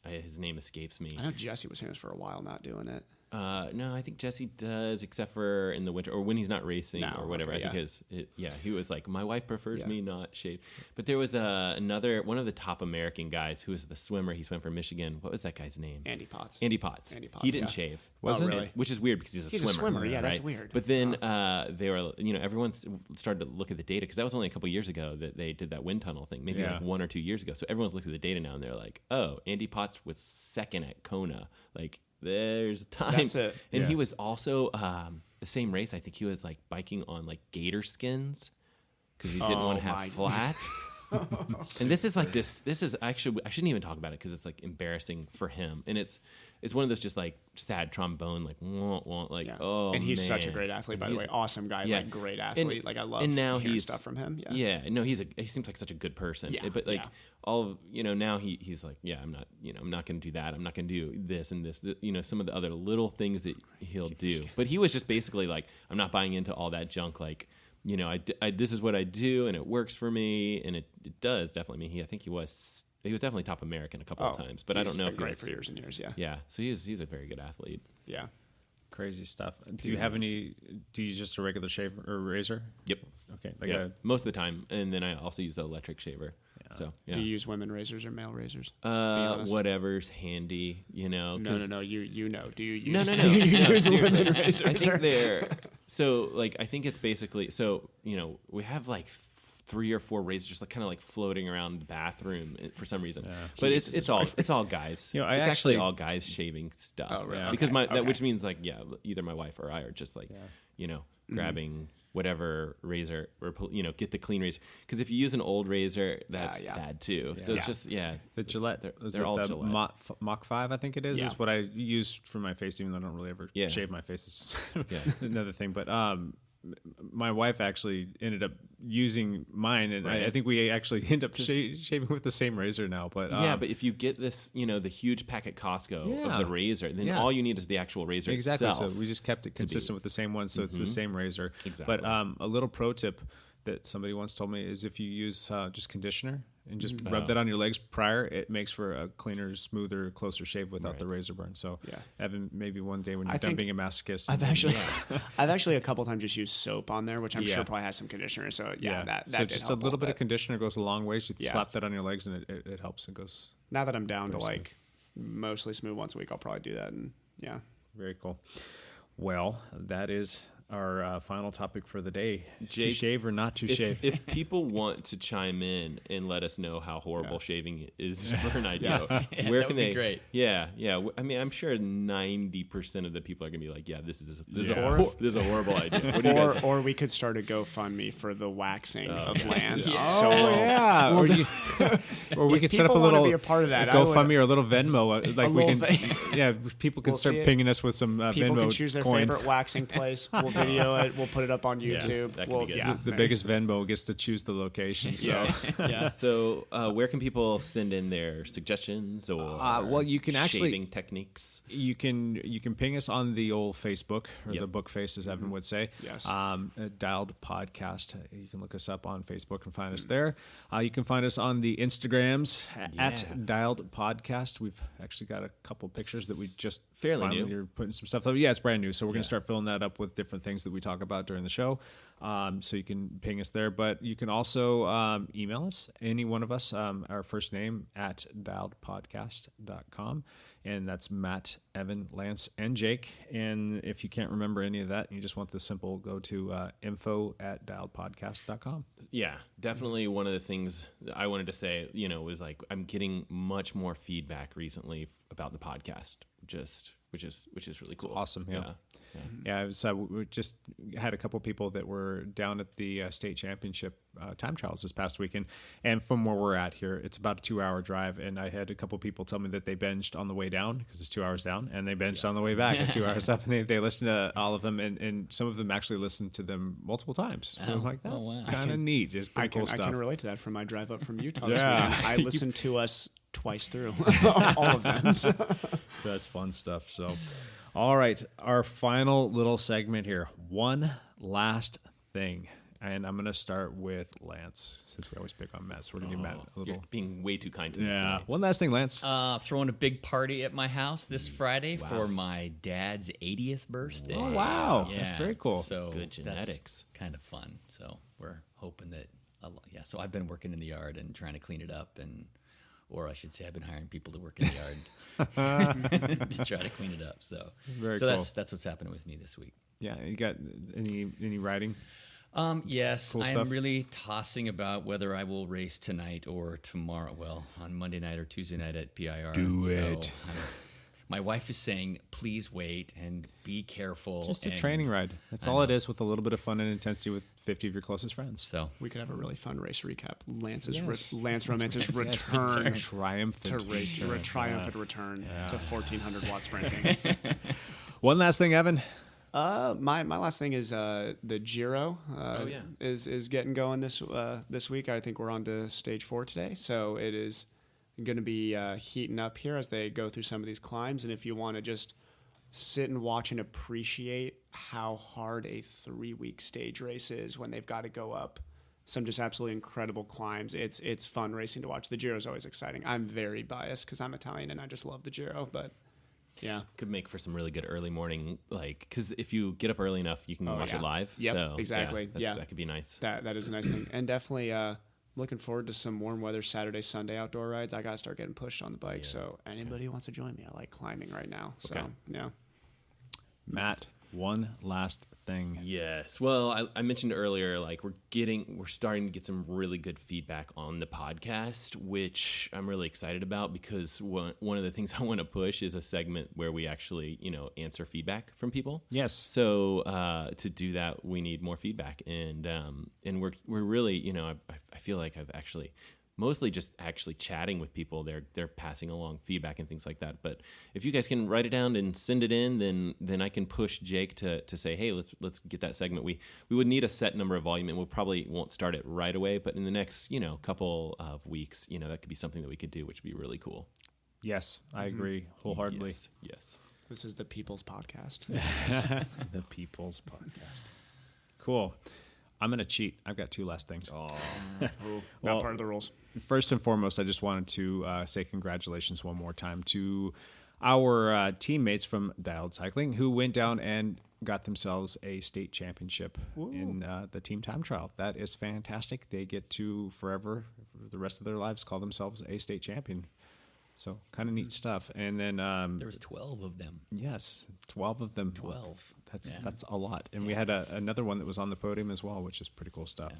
Speaker 6: His name escapes me.
Speaker 7: I know Jesse was famous for a while not doing it.
Speaker 6: No, I think Jesse does, except for in the winter or when he's not racing
Speaker 7: No,
Speaker 6: or whatever.
Speaker 7: okay,
Speaker 6: I think he was like, my wife prefers
Speaker 7: Yeah.
Speaker 6: me not shaved. But there was another one of the top American guys who was the swimmer. He swam for Michigan. What was that guy's name?
Speaker 7: Andy Potts.
Speaker 6: Andy Potts. He didn't shave.
Speaker 5: Wasn't
Speaker 7: really?
Speaker 6: Which is weird because he's
Speaker 7: He's a
Speaker 6: swimmer.
Speaker 7: swimmer, yeah, that's
Speaker 6: right?
Speaker 7: weird.
Speaker 6: But then they were, everyone started to look at the data because that was only a couple years ago that they did that wind tunnel thing, maybe like 1 or 2 years ago. So everyone's looking at the data now and they're like, oh, Andy Potts was second at Kona. Like, there's time.
Speaker 7: That's it.
Speaker 6: And
Speaker 5: Yeah.
Speaker 6: he was also the same race. I think he was like biking on like gator skins because he didn't want to have flats. And this is actually, I shouldn't even talk about it because it's like embarrassing for him. And it's one of those just like sad trombone, like, oh,
Speaker 7: and he's
Speaker 6: man.
Speaker 7: such a great athlete, by the way. Awesome guy, like great athlete. Like I love
Speaker 6: and now
Speaker 7: hearing
Speaker 6: he's
Speaker 7: stuff from him.
Speaker 6: he seems like such a good person.
Speaker 7: Yeah,
Speaker 6: But like now he's like, I'm not going to do that. I'm not going to do this and this. Some of the other little things that he'll do. But he was just basically like, I'm not buying into all that junk. Like, this is what I do and it works for me, and it does definitely. I think he was definitely top American a couple of times, but I don't know if he
Speaker 7: great
Speaker 6: was
Speaker 7: for years and years. Yeah.
Speaker 6: Yeah, so he's a very good athlete.
Speaker 7: Yeah.
Speaker 5: Crazy stuff. Do you have any? Do you use just a regular shaver or razor?
Speaker 6: Yep.
Speaker 5: Okay.
Speaker 6: Most of the time, and then I also use the electric shaver. So yeah.
Speaker 7: Do you use women razors or male razors? Be honest.
Speaker 6: Whatever's handy,
Speaker 7: No. You know. Do you use?
Speaker 6: No.
Speaker 7: Do you
Speaker 6: No,
Speaker 7: use
Speaker 6: seriously.
Speaker 7: women razors?
Speaker 6: I think they're so like I think it's basically we have like 3 or 4 razors just like kind of like floating around the bathroom for some reason. But it's all guys.
Speaker 5: I
Speaker 6: it's actually
Speaker 5: actually-
Speaker 6: all guys shaving stuff.
Speaker 7: Oh, really?
Speaker 6: Because
Speaker 7: Okay.
Speaker 6: which means like either my wife or I are just like grabbing whatever razor or get the clean razor, because if you use an old razor that's bad too. So it's just
Speaker 5: The Gillette,
Speaker 6: they're all
Speaker 5: the
Speaker 6: Gillette.
Speaker 5: Mach 5, I think it is,
Speaker 7: Yeah.
Speaker 5: is what I use for my face, even though I don't really ever shave my face. It's another thing. But my wife actually ended up using mine, and I think we actually end up shaving with the same razor now. But
Speaker 6: but if you get this, the huge pack at Costco of the razor, then all you need is the actual razor
Speaker 5: exactly.
Speaker 6: itself.
Speaker 5: So we just kept it consistent with the same one, so it's the same razor.
Speaker 6: Exactly.
Speaker 5: But a little pro tip that somebody once told me is if you use just conditioner and just rub that on your legs prior. It makes for a cleaner, smoother, closer shave without the razor burn. So, Evan, maybe one day when you're done being a masochist,
Speaker 7: I've actually a couple times just used soap on there, which I'm sure probably has some conditioner. So that
Speaker 5: so just a little bit of conditioner goes a long way. You slap that on your legs, and it helps. It goes.
Speaker 7: Now that I'm down to like mostly smooth once a week, I'll probably do that. And
Speaker 5: very cool. Well, that is our final topic for the day.
Speaker 6: Jake,
Speaker 5: to shave or not to shave?
Speaker 6: If people want to chime in and let us know how horrible shaving is for an idea, where can they?
Speaker 8: Be great.
Speaker 6: Yeah. I mean, I'm sure 90% of the people are gonna be like, "Yeah, this is a horrible idea." What do you guys?
Speaker 7: Or we could start a GoFundMe for the waxing of Lance.
Speaker 5: Or we could set up a little
Speaker 7: be a part of that,
Speaker 5: GoFundMe or a little Venmo. People can start pinging us with some
Speaker 7: people
Speaker 5: Venmo
Speaker 7: can choose their
Speaker 5: coin.
Speaker 7: favorite waxing place. We'll video it. We'll put it up on YouTube.
Speaker 6: That could be good.
Speaker 5: The biggest Venmo gets to choose the location. So.
Speaker 6: So where can people send in their suggestions or
Speaker 5: you can actually
Speaker 6: shaving techniques?
Speaker 5: You can ping us on the old Facebook or the book face, as Evan would say.
Speaker 7: Yes.
Speaker 5: Dialed Podcast. You can look us up on Facebook and find us there. You can find us on the Instagrams at Dialed Podcast. We've actually got a couple pictures that we just
Speaker 6: fairly
Speaker 5: new.
Speaker 6: You're
Speaker 5: putting some stuff up. Yeah, it's brand new. So we're going to start filling that up with different things that we talk about during the show. So you can ping us there, but you can also email us, any one of us, our first name at dialedpodcast.com. And that's Matt, Evan, Lance, and Jake. And if you can't remember any of that and you just want the simple, go to info@dialedpodcast.com.
Speaker 6: Yeah, definitely one of the things that I wanted to say, was like I'm getting much more feedback recently about the podcast, which is really cool.
Speaker 5: It's awesome. Yeah. We just had a couple people that were down at the state championship time trials this past weekend, and from where we're at here, it's about a 2-hour drive. And I had a couple people tell me that they binged on the way down because it's 2 hours down, and they binged on the way back at 2 hours up, and they listened to all of them, and some of them actually listened to them multiple times. I'm like, that's kind of neat. Just pretty cool stuff.
Speaker 7: I can relate to that from my drive up from Utah.
Speaker 5: Yeah.
Speaker 7: I listened to us twice through all of them. So.
Speaker 5: That's fun stuff. So, all right, our final little segment here. One last thing. And I'm going to start with Lance, since we always pick on Matt. So we're going to give Matt a little.
Speaker 6: You're being way too kind to me.
Speaker 5: Yeah. One last thing, Lance.
Speaker 8: Throwing a big party at my house this Friday for my dad's 80th birthday.
Speaker 5: Oh, wow.
Speaker 8: Yeah.
Speaker 5: That's very cool.
Speaker 8: So
Speaker 6: good genetics.
Speaker 8: That's kind of fun. So we're hoping that, so I've been working in the yard and trying to clean it up, or I should say I've been hiring people to work in the yard to try to clean it up. So
Speaker 5: very cool.
Speaker 8: That's what's happening with me this week.
Speaker 5: Yeah. You got any riding?
Speaker 8: Yes,
Speaker 5: cool
Speaker 8: I'm
Speaker 5: stuff?
Speaker 8: really tossing about whether I will race tonight or tomorrow. Well, on Monday night or Tuesday night at PIR.
Speaker 5: Do it.
Speaker 8: My wife is saying, please wait and be careful.
Speaker 5: Just a training ride. That's all it is, with a little bit of fun and intensity with 50 of your closest friends.
Speaker 8: So
Speaker 7: we could have a really fun race recap. Lance Romance's return
Speaker 5: triumphant
Speaker 7: return to 1400 watt sprinting.
Speaker 5: One last thing, Evan.
Speaker 7: My last thing is the Giro is getting going this week. I think we're on to stage 4 today, so it is going to be heating up here as they go through some of these climbs. And if you want to just sit and watch and appreciate how hard a 3-week stage race is when they've got to go up some just absolutely incredible climbs, it's fun racing to watch. The Giro is always exciting. I'm very biased because I'm Italian and I just love the Giro, but yeah,
Speaker 6: could make for some really good early morning, because if you get up early enough, you can watch it live.
Speaker 7: Yep,
Speaker 6: so,
Speaker 7: exactly.
Speaker 6: That could be nice.
Speaker 7: That is a nice thing, and definitely looking forward to some warm weather Saturday, Sunday outdoor rides. I gotta start getting pushed on the bike. So anybody who wants to join me, I like climbing right now. So yeah.
Speaker 5: Matt, one last thing.
Speaker 6: Yes. Well, I mentioned earlier, we're starting to get some really good feedback on the podcast, which I'm really excited about, because one of the things I want to push is a segment where we actually, answer feedback from people.
Speaker 5: Yes.
Speaker 6: So to do that, we need more feedback, and we're really, I feel like I've actually mostly just actually chatting with people. They're passing along feedback and things like that. But if you guys can write it down and send it in, then I can push Jake to say, hey, let's get that segment. We would need a set number of volume, and we probably won't start it right away. But in the next couple of weeks, that could be something that we could do, which would be really cool.
Speaker 5: Yes, I agree wholeheartedly.
Speaker 6: Yes.
Speaker 7: This is the People's Podcast.
Speaker 5: The People's Podcast. Cool. I'm going to cheat. I've got 2 last things.
Speaker 7: Not part of the rules.
Speaker 5: First and foremost, I just wanted to say congratulations one more time to our teammates from Dialed Cycling who went down and got themselves a state championship in the team time trial. That is fantastic. They get to forever, for the rest of their lives, call themselves a state champion. So kind of neat stuff. And then
Speaker 8: there was 12 of them.
Speaker 5: Yes, 12 of them.
Speaker 8: 12.
Speaker 5: That's a lot. And we had another one that was on the podium as well, which is pretty cool stuff.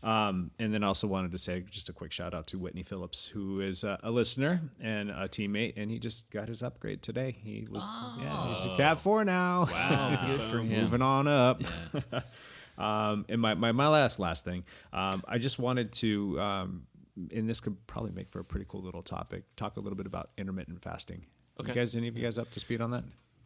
Speaker 5: And then I also wanted to say just a quick shout out to Whitney Phillips, who is a listener and a teammate, and he just got his upgrade today. He was he's a Cat 4 now.
Speaker 8: Wow, good for him.
Speaker 5: Moving on up. Yeah. And my last thing, I just wanted to, and this could probably make for a pretty cool little topic, talk a little bit about intermittent fasting.
Speaker 6: Okay.
Speaker 5: Any of you guys up to speed on that?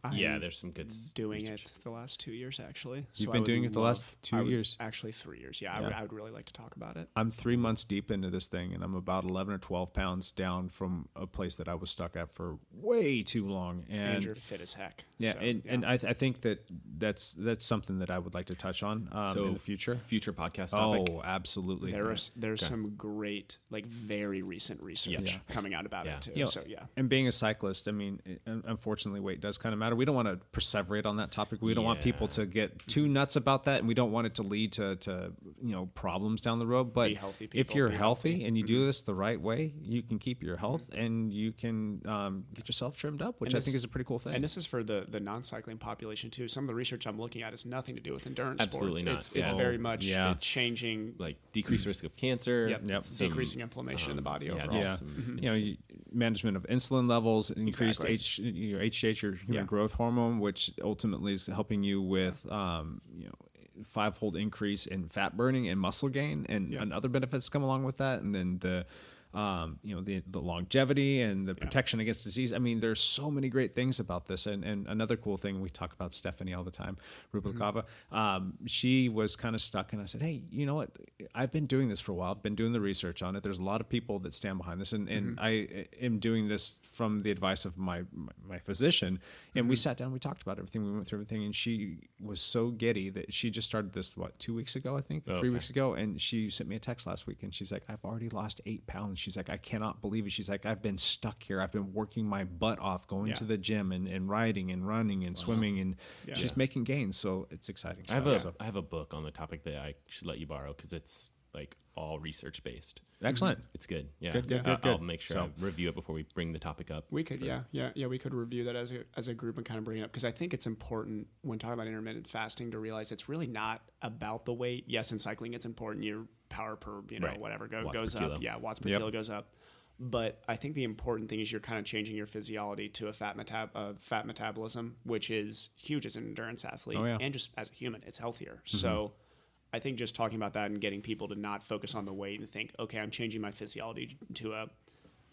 Speaker 6: There's some good
Speaker 7: doing
Speaker 6: research.
Speaker 7: it the last 2 years, actually.
Speaker 5: You've been doing it the last 2 years?
Speaker 7: Actually, 3 years. Yeah, I would really like to talk about it.
Speaker 5: I'm 3 months deep into this thing, and I'm about 11 or 12 pounds down from a place that I was stuck at for way too long. And
Speaker 7: you're fit as heck.
Speaker 5: Yeah,
Speaker 7: So,
Speaker 5: and I think that's something that I would like to touch on in the future.
Speaker 6: Future podcast topic.
Speaker 5: Oh, absolutely.
Speaker 7: There's some great, very recent research coming out about it, too.
Speaker 5: You know,
Speaker 7: So, yeah.
Speaker 5: And being a cyclist, I mean, unfortunately, weight does kind of matter. We don't want to perseverate on that topic. We don't want people to get too nuts about that, and we don't want it to lead to problems down the road. But
Speaker 7: Be healthy, people.
Speaker 5: if you're
Speaker 7: Be
Speaker 5: healthy and you do this the right way, you can keep your health and you can get yourself trimmed up, which I think is a pretty cool thing.
Speaker 7: And this is for the non-cycling population, too. Some of the research I'm looking at has nothing to do with endurance
Speaker 6: Absolutely
Speaker 7: sports.
Speaker 6: not.
Speaker 7: It's very much
Speaker 5: it's
Speaker 7: changing,
Speaker 6: decreased risk of cancer.
Speaker 7: decreasing inflammation in the body overall.
Speaker 5: Yeah, management of insulin levels, increased your HGH, your human growth hormone, which ultimately is helping you with 5-fold increase in fat burning and muscle gain, and other benefits come along with that. And then the longevity and the protection against disease. I mean, there's so many great things about this. And another cool thing, we talk about Stephanie all the time, Rublikova. She was kind of stuck, and I said, hey, you know what? I've been doing this for a while. I've been doing the research on it. There's a lot of people that stand behind this, and I am doing this from the advice of my physician. And we sat down, we talked about everything, we went through everything, and she was so giddy that she just started this, 2 weeks ago, I think, 3 weeks ago, and she sent me a text last week, and she's like, I've already lost 8 pounds. She's like, I cannot believe it. She's like, I've been stuck here. I've been working my butt off, going to the gym and riding and running and swimming, and she's making gains. So it's exciting.
Speaker 6: I have a book on the topic that I should let you borrow because it's all research based.
Speaker 5: Excellent.
Speaker 6: It's good. Yeah.
Speaker 5: Good.
Speaker 6: I'll make sure I review it before we bring the topic up.
Speaker 7: We could, we could review that as a group and kind of bring it up, because I think it's important when talking about intermittent fasting to realize it's really not about the weight. Yes, in cycling it's important. Your power per whatever goes up. Yeah, watts per kilo goes up. But I think the important thing is you're kind of changing your physiology to a fat metabolism, which is huge as an endurance athlete and just as a human. It's healthier. So I think just talking about that and getting people to not focus on the weight and think, okay, I'm changing my physiology to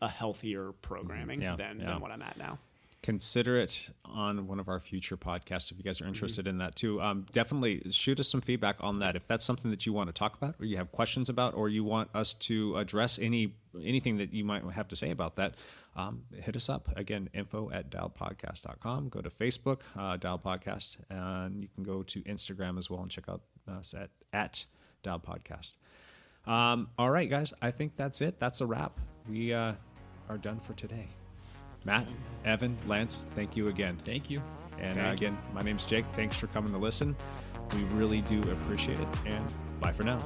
Speaker 7: a healthier programming than what I'm at now.
Speaker 5: Consider it on one of our future podcasts if you guys are interested in that too. Definitely shoot us some feedback on that. If that's something that you want to talk about or you have questions about, or you want us to address anything that you might have to say about that, hit us up. Again, info@dialedpodcast.com. Go to Facebook, Dialed Podcast, and you can go to Instagram as well and check out us at Dialed Podcast. All right, guys, I think that's it. That's a wrap. We are done for today. Matt, Evan, Lance, thank you again.
Speaker 8: Thank you.
Speaker 5: And again, my name's Jake. Thanks for coming to listen. We really do appreciate it. And bye for now.